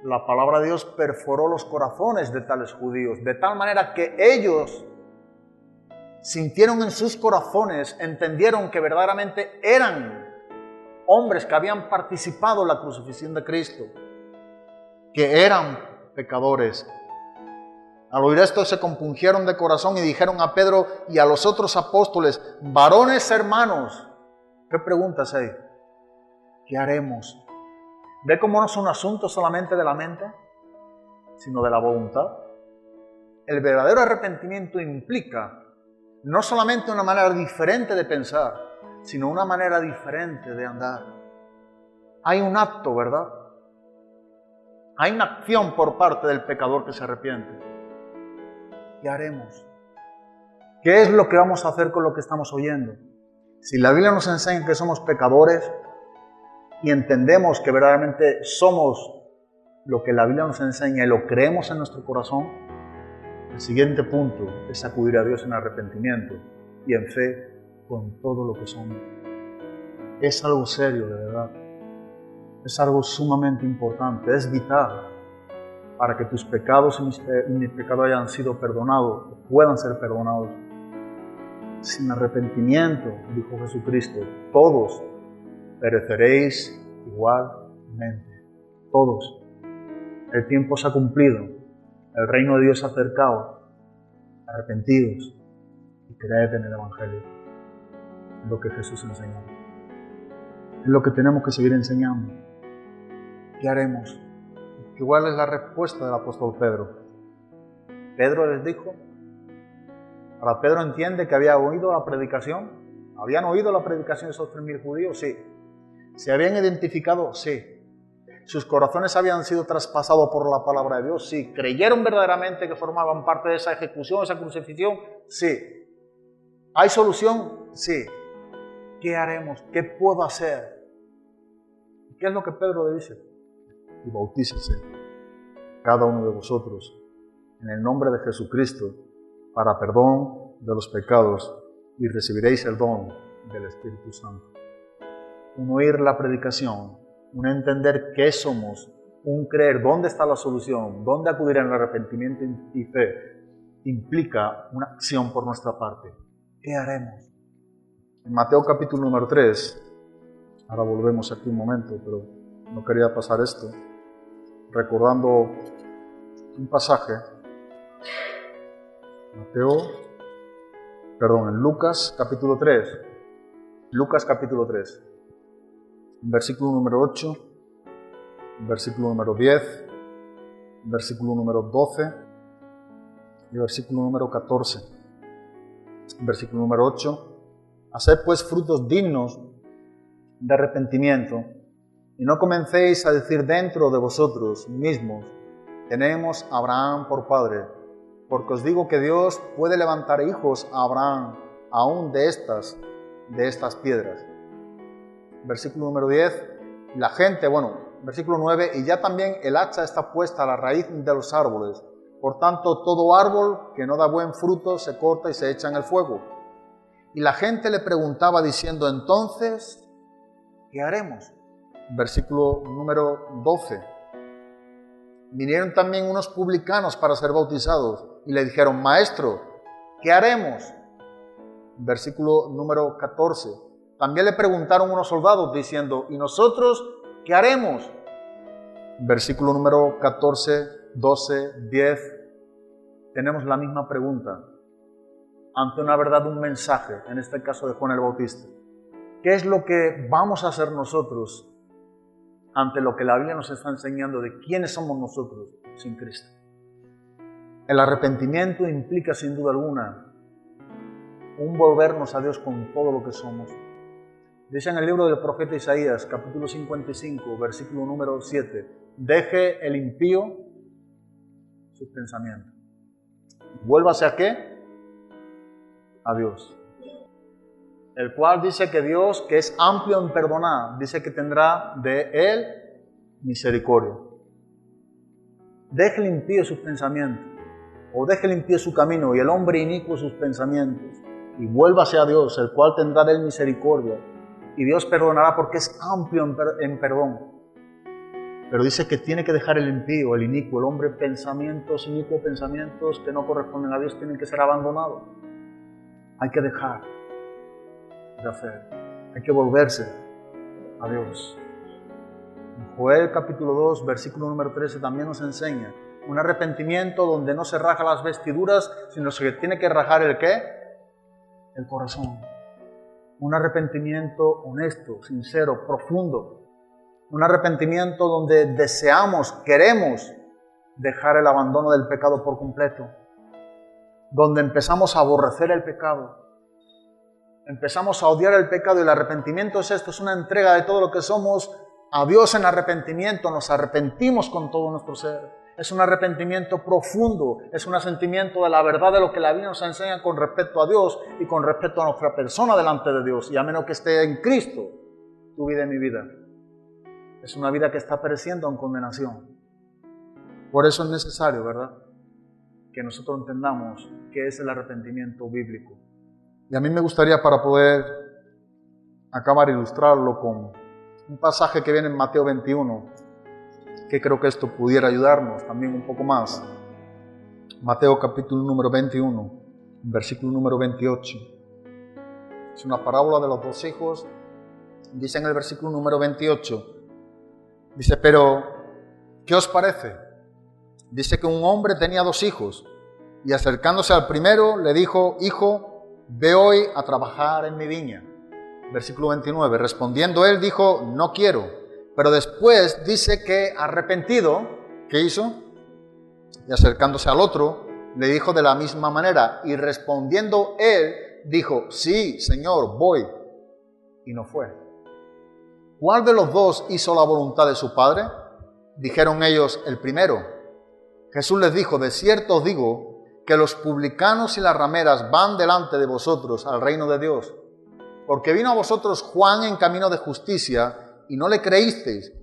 La palabra de Dios perforó los corazones de tales judíos, de tal manera que ellos sintieron en sus corazones, entendieron que verdaderamente eran hombres que habían participado en la crucifixión de Cristo, que eran pecadores. Al oír esto se compungieron de corazón y dijeron a Pedro y a los otros apóstoles, varones hermanos, ¿qué preguntas hay? ¿Qué haremos? ¿Ve cómo no es un asunto solamente de la mente, sino de la voluntad? El verdadero arrepentimiento implica no solamente una manera diferente de pensar, sino una manera diferente de andar. Hay un acto, ¿verdad? Hay una acción por parte del pecador que se arrepiente. ¿Qué haremos? ¿Qué es lo que vamos a hacer con lo que estamos oyendo? Si la Biblia nos enseña que somos pecadores, y entendemos que verdaderamente somos lo que la Biblia nos enseña y lo creemos en nuestro corazón, el siguiente punto es acudir a Dios en arrepentimiento y en fe con todo lo que somos. Es algo serio, de verdad. Es algo sumamente importante, es vital para que tus pecados y mis pecados hayan sido perdonados, o puedan ser perdonados. Sin arrepentimiento, dijo Jesucristo, todos pereceréis igualmente. Todos. El tiempo se ha cumplido. El reino de Dios se ha acercado. Arrepentidos y creed en el Evangelio. Es lo que Jesús enseñó. Es lo que tenemos que seguir enseñando. ¿Qué haremos? ¿Cuál es la respuesta del apóstol Pedro? Pedro les dijo. Ahora Pedro entiende que había oído la predicación. ¿Habían oído la predicación de esos 3.000 judíos? Sí. ¿Se habían identificado? Sí. ¿Sus corazones habían sido traspasados por la palabra de Dios? Sí. ¿Creyeron verdaderamente que formaban parte de esa ejecución, esa crucifixión? Sí. ¿Hay solución? Sí. ¿Qué haremos? ¿Qué puedo hacer? ¿Qué es lo que Pedro le dice? Y bautícese cada uno de vosotros en el nombre de Jesucristo para perdón de los pecados y recibiréis el don del Espíritu Santo. Un oír la predicación, un entender qué somos, un creer dónde está la solución, dónde acudir en el arrepentimiento y fe, implica una acción por nuestra parte. ¿Qué haremos? En Mateo capítulo número 3, ahora volvemos aquí un momento, pero no quería pasar esto, recordando un pasaje, en Lucas capítulo 3, versículo número 8, versículo número 10, versículo número 12 y versículo número 14. Versículo número 8. Haced pues frutos dignos de arrepentimiento y no comencéis a decir dentro de vosotros mismos, tenemos a Abraham por padre, porque os digo que Dios puede levantar hijos a Abraham aún de estas piedras. Versículo número 10, la gente, versículo 9, y ya también el hacha está puesta a la raíz de los árboles. Por tanto, todo árbol que no da buen fruto se corta y se echa en el fuego. Y la gente le preguntaba diciendo, entonces, ¿qué haremos? Versículo número 12. Vinieron también unos publicanos para ser bautizados y le dijeron, Maestro, ¿qué haremos? Versículo número 14. También le preguntaron unos soldados diciendo, ¿y nosotros qué haremos? Versículo número 14, 12, 10. Tenemos la misma pregunta ante una verdad, un mensaje, en este caso de Juan el Bautista. ¿Qué es lo que vamos a hacer nosotros ante lo que la Biblia nos está enseñando de quiénes somos nosotros sin Cristo? El arrepentimiento implica sin duda alguna un volvernos a Dios con todo lo que somos. Dice en el libro del profeta Isaías, capítulo 55, versículo número 7, deje el impío sus pensamientos. Vuélvase a ¿qué? A Dios. El cual dice que Dios, que es amplio en perdonar, dice que tendrá de él misericordia. Deje el impío sus pensamientos, o deje el impío su camino, y el hombre inicuo sus pensamientos, y vuélvase a Dios, el cual tendrá de él misericordia, y Dios perdonará porque es amplio en perdón. Pero dice que tiene que dejar el impío, el inicuo, el hombre, inicuos pensamientos que no corresponden a Dios, tienen que ser abandonados. Hay que dejar de hacer, hay que volverse a Dios. En Joel capítulo 2, versículo número 13 también nos enseña un arrepentimiento donde no se raja las vestiduras, sino que tiene que rajar ¿el qué? El corazón. Un arrepentimiento honesto, sincero, profundo. Un arrepentimiento donde deseamos, queremos dejar el abandono del pecado por completo. Donde empezamos a aborrecer el pecado. Empezamos a odiar el pecado, y el arrepentimiento es esto, es una entrega de todo lo que somos a Dios en arrepentimiento. Nos arrepentimos con todo nuestro ser. Es un arrepentimiento profundo, es un asentimiento de la verdad de lo que la Biblia nos enseña con respecto a Dios y con respecto a nuestra persona delante de Dios. Y a menos que esté en Cristo, tu vida y mi vida. es una vida que está pereciendo en condenación. Por eso es necesario, ¿verdad?, que nosotros entendamos qué es el arrepentimiento bíblico. Y a mí me gustaría, para poder acabar, ilustrarlo con un pasaje que viene en Mateo 21, que creo que esto pudiera ayudarnos también un poco más. Mateo capítulo número 21, versículo número 28. Es una parábola de los dos hijos. Dice en el versículo número 28, dice, pero, ¿qué os parece? Dice que un hombre tenía dos hijos, y acercándose al primero le dijo, hijo, ve hoy a trabajar en mi viña. Versículo 29, respondiendo él dijo, no quiero. Pero después dice que arrepentido, ¿qué hizo? Y acercándose al otro, le dijo de la misma manera, y respondiendo él, dijo, sí, Señor, voy. Y no fue. ¿Cuál de los dos hizo la voluntad de su padre? Dijeron ellos, el primero. Jesús les dijo, de cierto os digo, que los publicanos y las rameras van delante de vosotros al reino de Dios. Porque vino a vosotros Juan en camino de justicia, y no le creísteis,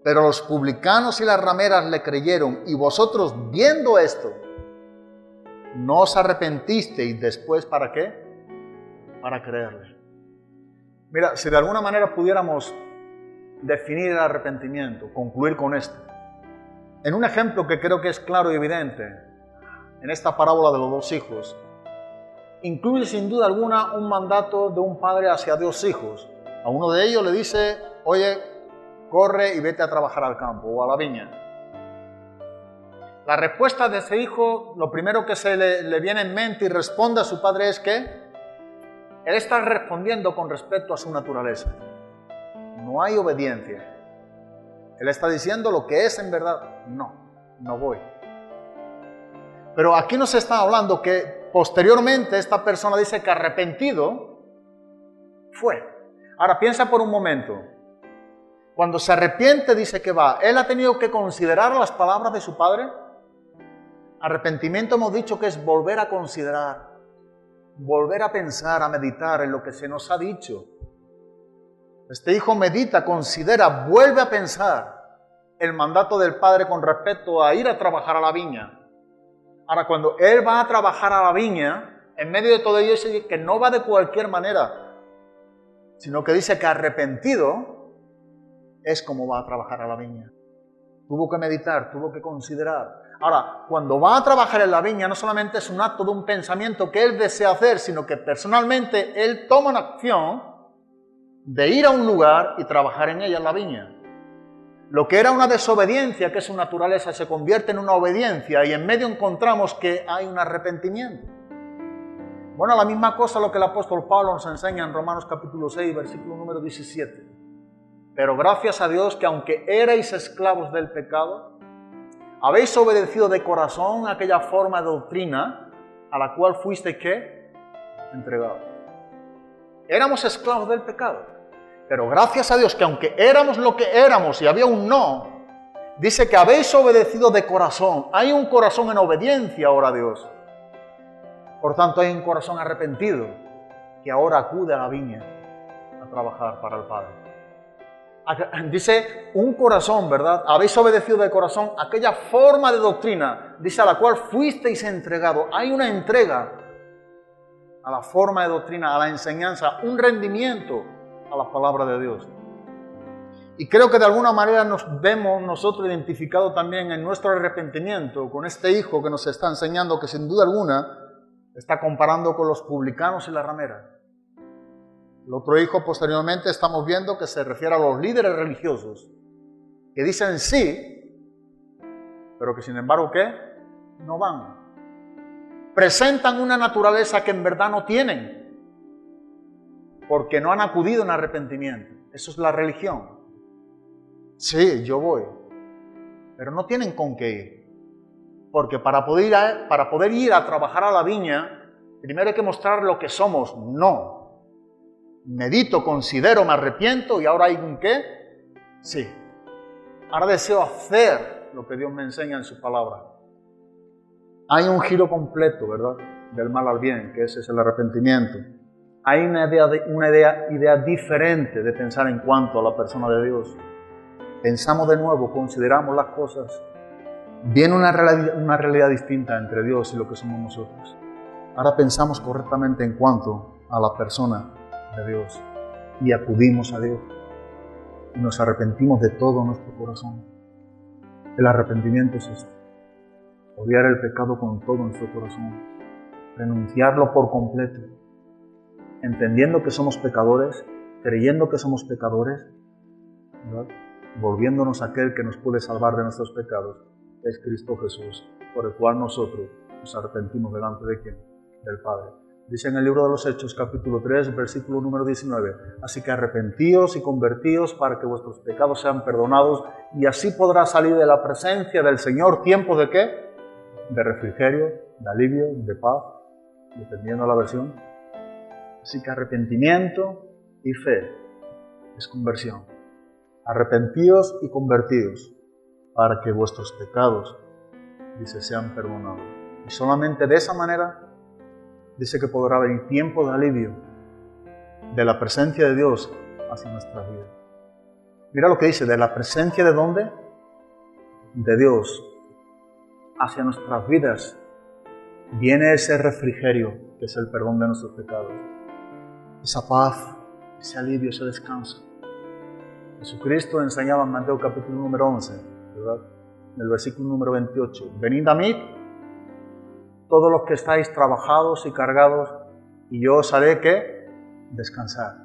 pero los publicanos y las rameras le creyeron, y vosotros, viendo esto, no os arrepentisteis después, ¿para qué? Para creerle. Mira, si de alguna manera pudiéramos definir el arrepentimiento, concluir con esto, en un ejemplo que creo que es claro y evidente, en esta parábola de los dos hijos, incluye sin duda alguna un mandato de un padre hacia dos hijos. A uno de ellos le dice, oye, corre y vete a trabajar al campo o a la viña. La respuesta de ese hijo, lo primero que se le viene en mente y responde a su padre es que él está respondiendo con respecto a su naturaleza. No hay obediencia. Él está diciendo lo que es en verdad. No voy. Pero aquí nos está hablando que posteriormente esta persona dice que arrepentido fue. Ahora piensa por un momento. Cuando se arrepiente dice que va. ¿Él ha tenido que considerar las palabras de su padre? Arrepentimiento hemos dicho que es volver a considerar, volver a pensar, a meditar en lo que se nos ha dicho. Este hijo medita, considera, vuelve a pensar el mandato del padre con respecto a ir a trabajar a la viña. Ahora, cuando él va a trabajar a la viña, en medio de todo ello dice que no va de cualquier manera, sino que dice que arrepentido es como va a trabajar a la viña. Tuvo que meditar, tuvo que considerar. Ahora, cuando va a trabajar en la viña, no solamente es un acto de un pensamiento que él desea hacer, sino que personalmente él toma una acción de ir a un lugar y trabajar en ella, en la viña. Lo que era una desobediencia, que es su naturaleza, se convierte en una obediencia y en medio encontramos que hay un arrepentimiento. Bueno, la misma cosa lo que el apóstol Pablo nos enseña en Romanos capítulo 6, versículo número 17. Pero gracias a Dios que aunque erais esclavos del pecado, habéis obedecido de corazón aquella forma de doctrina a la cual fuisteis, ¿qué? Entregados. Éramos esclavos del pecado. Pero gracias a Dios que aunque éramos lo que éramos y había un no, dice que habéis obedecido de corazón. Hay un corazón en obediencia ahora a Dios. Por tanto hay un corazón arrepentido que ahora acude a la viña a trabajar para el Padre. Dice un corazón, ¿verdad? Habéis obedecido de corazón aquella forma de doctrina, dice, a la cual fuisteis entregados. Hay una entrega a la forma de doctrina, a la enseñanza, un rendimiento a la palabra de Dios. Y creo que de alguna manera nos vemos nosotros identificados también en nuestro arrepentimiento con este hijo que nos está enseñando, que sin duda alguna está comparando con los publicanos y la ramera. El otro hijo posteriormente estamos viendo que se refiere a los líderes religiosos, que dicen sí, pero que sin embargo ¿qué? No van. Presentan una naturaleza que en verdad no tienen, porque no han acudido en arrepentimiento. Eso es la religión. Sí, yo voy, pero no tienen con qué ir. Porque para poder ir a trabajar a la viña, primero hay que mostrar lo que somos. No. Medito, considero, me arrepiento y ahora hay un qué. Sí. Ahora deseo hacer lo que Dios me enseña en su palabra. Hay un giro completo, ¿verdad? Del mal al bien, que ese es el arrepentimiento. Hay una idea diferente de pensar en cuanto a la persona de Dios. pensamos de nuevo, consideramos las cosas, viene una realidad distinta entre Dios y lo que somos nosotros. Ahora pensamos correctamente en cuanto a la persona de Dios y acudimos a Dios y nos arrepentimos de todo nuestro corazón. El arrepentimiento es esto: odiar el pecado con todo nuestro corazón, renunciarlo por completo, entendiendo que somos pecadores, creyendo que somos pecadores, ¿verdad? Volviéndonos a aquel que nos puede salvar de nuestros pecados, que es Cristo Jesús, por el cual nosotros nos arrepentimos delante de ¿quién? Del Padre. Dice en el libro de los Hechos, capítulo 3, versículo número 19, así que arrepentíos y convertíos para que vuestros pecados sean perdonados, y así podrá salir de la presencia del Señor tiempo de ¿qué? De refrigerio, de alivio, de paz, dependiendo de la versión. Así que arrepentimiento y fe es conversión. Arrepentíos y convertíos para que vuestros pecados, dice, sean perdonados. Y solamente de esa manera, dice que podrá venir tiempo de alivio de la presencia de Dios hacia nuestras vidas. Mira lo que dice, de la presencia ¿de dónde? De Dios hacia nuestras vidas viene ese refrigerio que es el perdón de nuestros pecados, esa paz, ese alivio, ese descanso. Jesucristo enseñaba en Mateo capítulo número 11, ¿verdad? En el versículo número 28, venid a mí todos los que estáis trabajados y cargados, y yo os haré ¿qué? Descansar.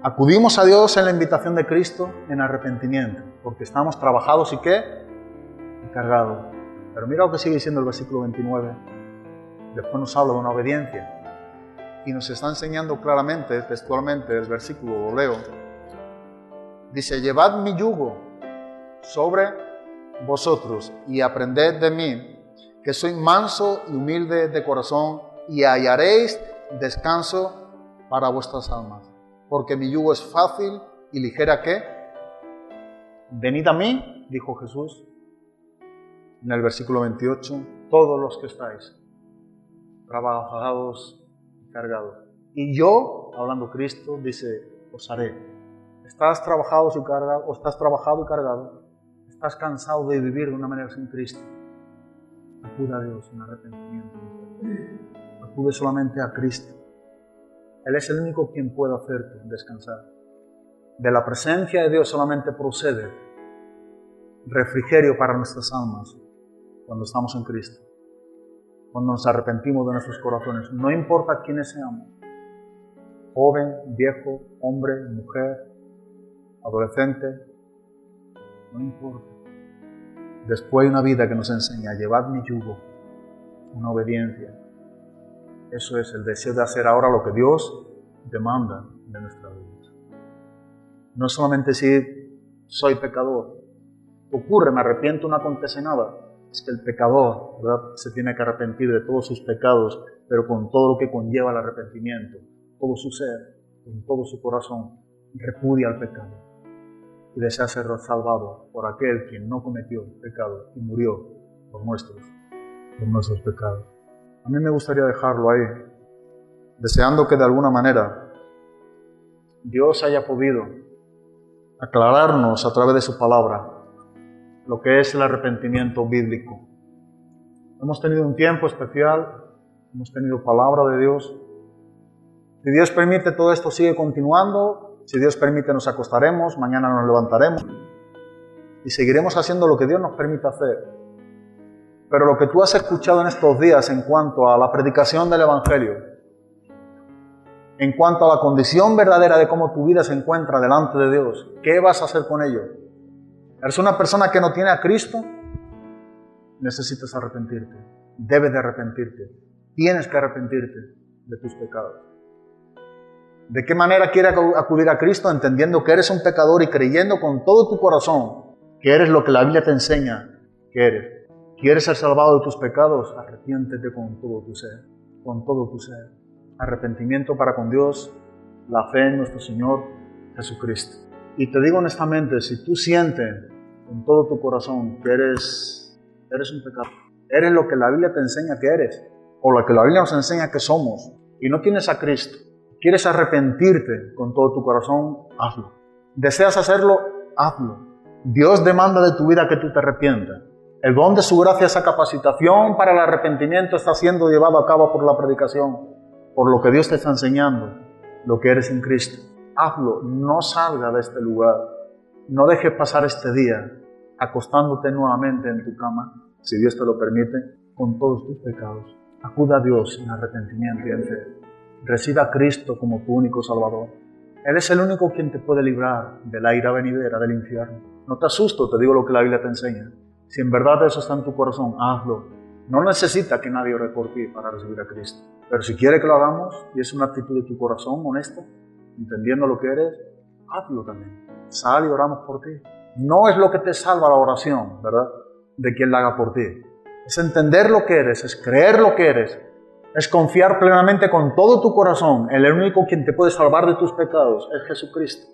Acudimos a Dios en la invitación de Cristo en arrepentimiento, porque estamos trabajados y ¿qué? Y cargados. Pero mira lo que sigue diciendo el versículo 29. Después nos habla de una obediencia. Y nos está enseñando claramente, textualmente, el versículo, lo leo. Dice, llevad mi yugo sobre vosotros y aprended de mí, que soy manso y humilde de corazón, y hallaréis descanso para vuestras almas. Porque mi yugo es fácil y ligera, ¿qué? Venid a mí, dijo Jesús, en el versículo 28, todos los que estáis trabajados y cargados. Y yo, hablando Cristo, dice, os haré. ¿Estás trabajado y cargado? ¿O estás trabajado y cargado? ¿Estás cansado de vivir de una manera sin Cristo? Acude a Dios en arrepentimiento. Acude solamente a Cristo. Él es el único quien puede hacerte descansar. De la presencia de Dios solamente procede refrigerio para nuestras almas cuando estamos en Cristo. Cuando nos arrepentimos de nuestros corazones. No importa quiénes seamos. Joven, viejo, hombre, mujer, adolescente. No importa. Después hay una vida que nos enseña, llevad mi yugo, una obediencia. Eso es el deseo de hacer ahora lo que Dios demanda de nuestra vida. No solamente decir, soy pecador. Ocurre, me arrepiento, no acontece nada. Es que el pecador, ¿verdad?, se tiene que arrepentir de todos sus pecados, pero con todo lo que conlleva el arrepentimiento. Todo su ser, con todo su corazón, repudia al pecado. Y desea ser salvado por aquel quien no cometió pecado y murió por nuestros pecados. A mí me gustaría dejarlo ahí, deseando que de alguna manera Dios haya podido aclararnos a través de su palabra lo que es el arrepentimiento bíblico. Hemos tenido un tiempo especial, hemos tenido palabra de Dios. Si Dios permite, todo esto sigue continuando. Si Dios permite, nos acostaremos, mañana nos levantaremos y seguiremos haciendo lo que Dios nos permite hacer. Pero lo que tú has escuchado en estos días en cuanto a la predicación del Evangelio, en cuanto a la condición verdadera de cómo tu vida se encuentra delante de Dios, ¿qué vas a hacer con ello? ¿Eres una persona que no tiene a Cristo? Necesitas arrepentirte. Debes de arrepentirte. Tienes que arrepentirte de tus pecados. ¿De qué manera quieres acudir a Cristo? Entendiendo que eres un pecador y creyendo con todo tu corazón que eres lo que la Biblia te enseña que eres. ¿Quieres ser salvado de tus pecados? Arrepiéntete con todo tu ser. Con todo tu ser. Arrepentimiento para con Dios, la fe en nuestro Señor Jesucristo. Y te digo honestamente, si tú sientes con todo tu corazón que eres un pecador, eres lo que la Biblia te enseña que eres, o lo que la Biblia nos enseña que somos, y no tienes a Cristo, quieres arrepentirte con todo tu corazón, hazlo. ¿Deseas hacerlo? Hazlo. Dios demanda de tu vida que tú te arrepientas. El don de su gracia, esa capacitación para el arrepentimiento está siendo llevado a cabo por la predicación, por lo que Dios te está enseñando, lo que eres en Cristo. Hazlo, no salga de este lugar. No dejes pasar este día acostándote nuevamente en tu cama, si Dios te lo permite, con todos tus pecados. Acuda a Dios en arrepentimiento y en fe. Reciba a Cristo como tu único Salvador. Él es el único quien te puede librar de la ira venidera del infierno. No te asusto, te digo lo que la Biblia te enseña. Si en verdad eso está en tu corazón, hazlo. No necesita que nadie ore por ti para recibir a Cristo. Pero si quiere que lo hagamos, y es una actitud de tu corazón honesta, entendiendo lo que eres, hazlo también. Sal y oramos por ti. No es lo que te salva la oración, ¿verdad?, de quien la haga por ti. Es entender lo que eres, es creer lo que eres, es confiar plenamente con todo tu corazón en el único quien te puede salvar de tus pecados, es Jesucristo.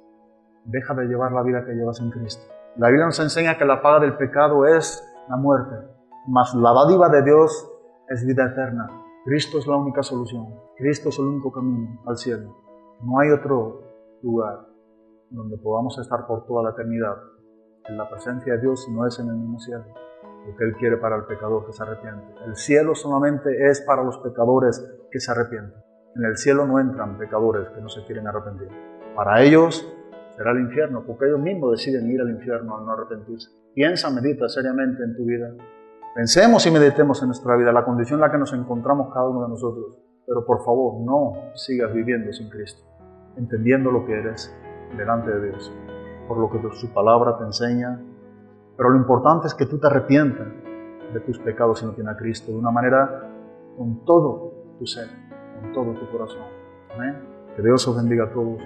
Deja de llevar la vida que llevas en Cristo. La Biblia nos enseña que la paga del pecado es la muerte, mas la dádiva de Dios es vida eterna. Cristo es la única solución. Cristo es el único camino al cielo. No hay otro lugar donde podamos estar por toda la eternidad en la presencia de Dios, si no es en el mismo cielo. Lo que Él quiere para el pecador que se arrepiente. El cielo solamente es para los pecadores que se arrepienten. En el cielo no entran pecadores que no se quieren arrepentir. Para ellos será el infierno, porque ellos mismos deciden ir al infierno al no arrepentirse. Piensa, medita seriamente en tu vida. Pensemos y meditemos en nuestra vida, la condición en la que nos encontramos cada uno de nosotros. Pero por favor, no sigas viviendo sin Cristo, entendiendo lo que eres delante de Dios, por lo que su palabra te enseña. Pero lo importante es que tú te arrepientas de tus pecados si no tienes a Cristo, de una manera con todo tu ser, con todo tu corazón. Amén. Que Dios os bendiga a todos.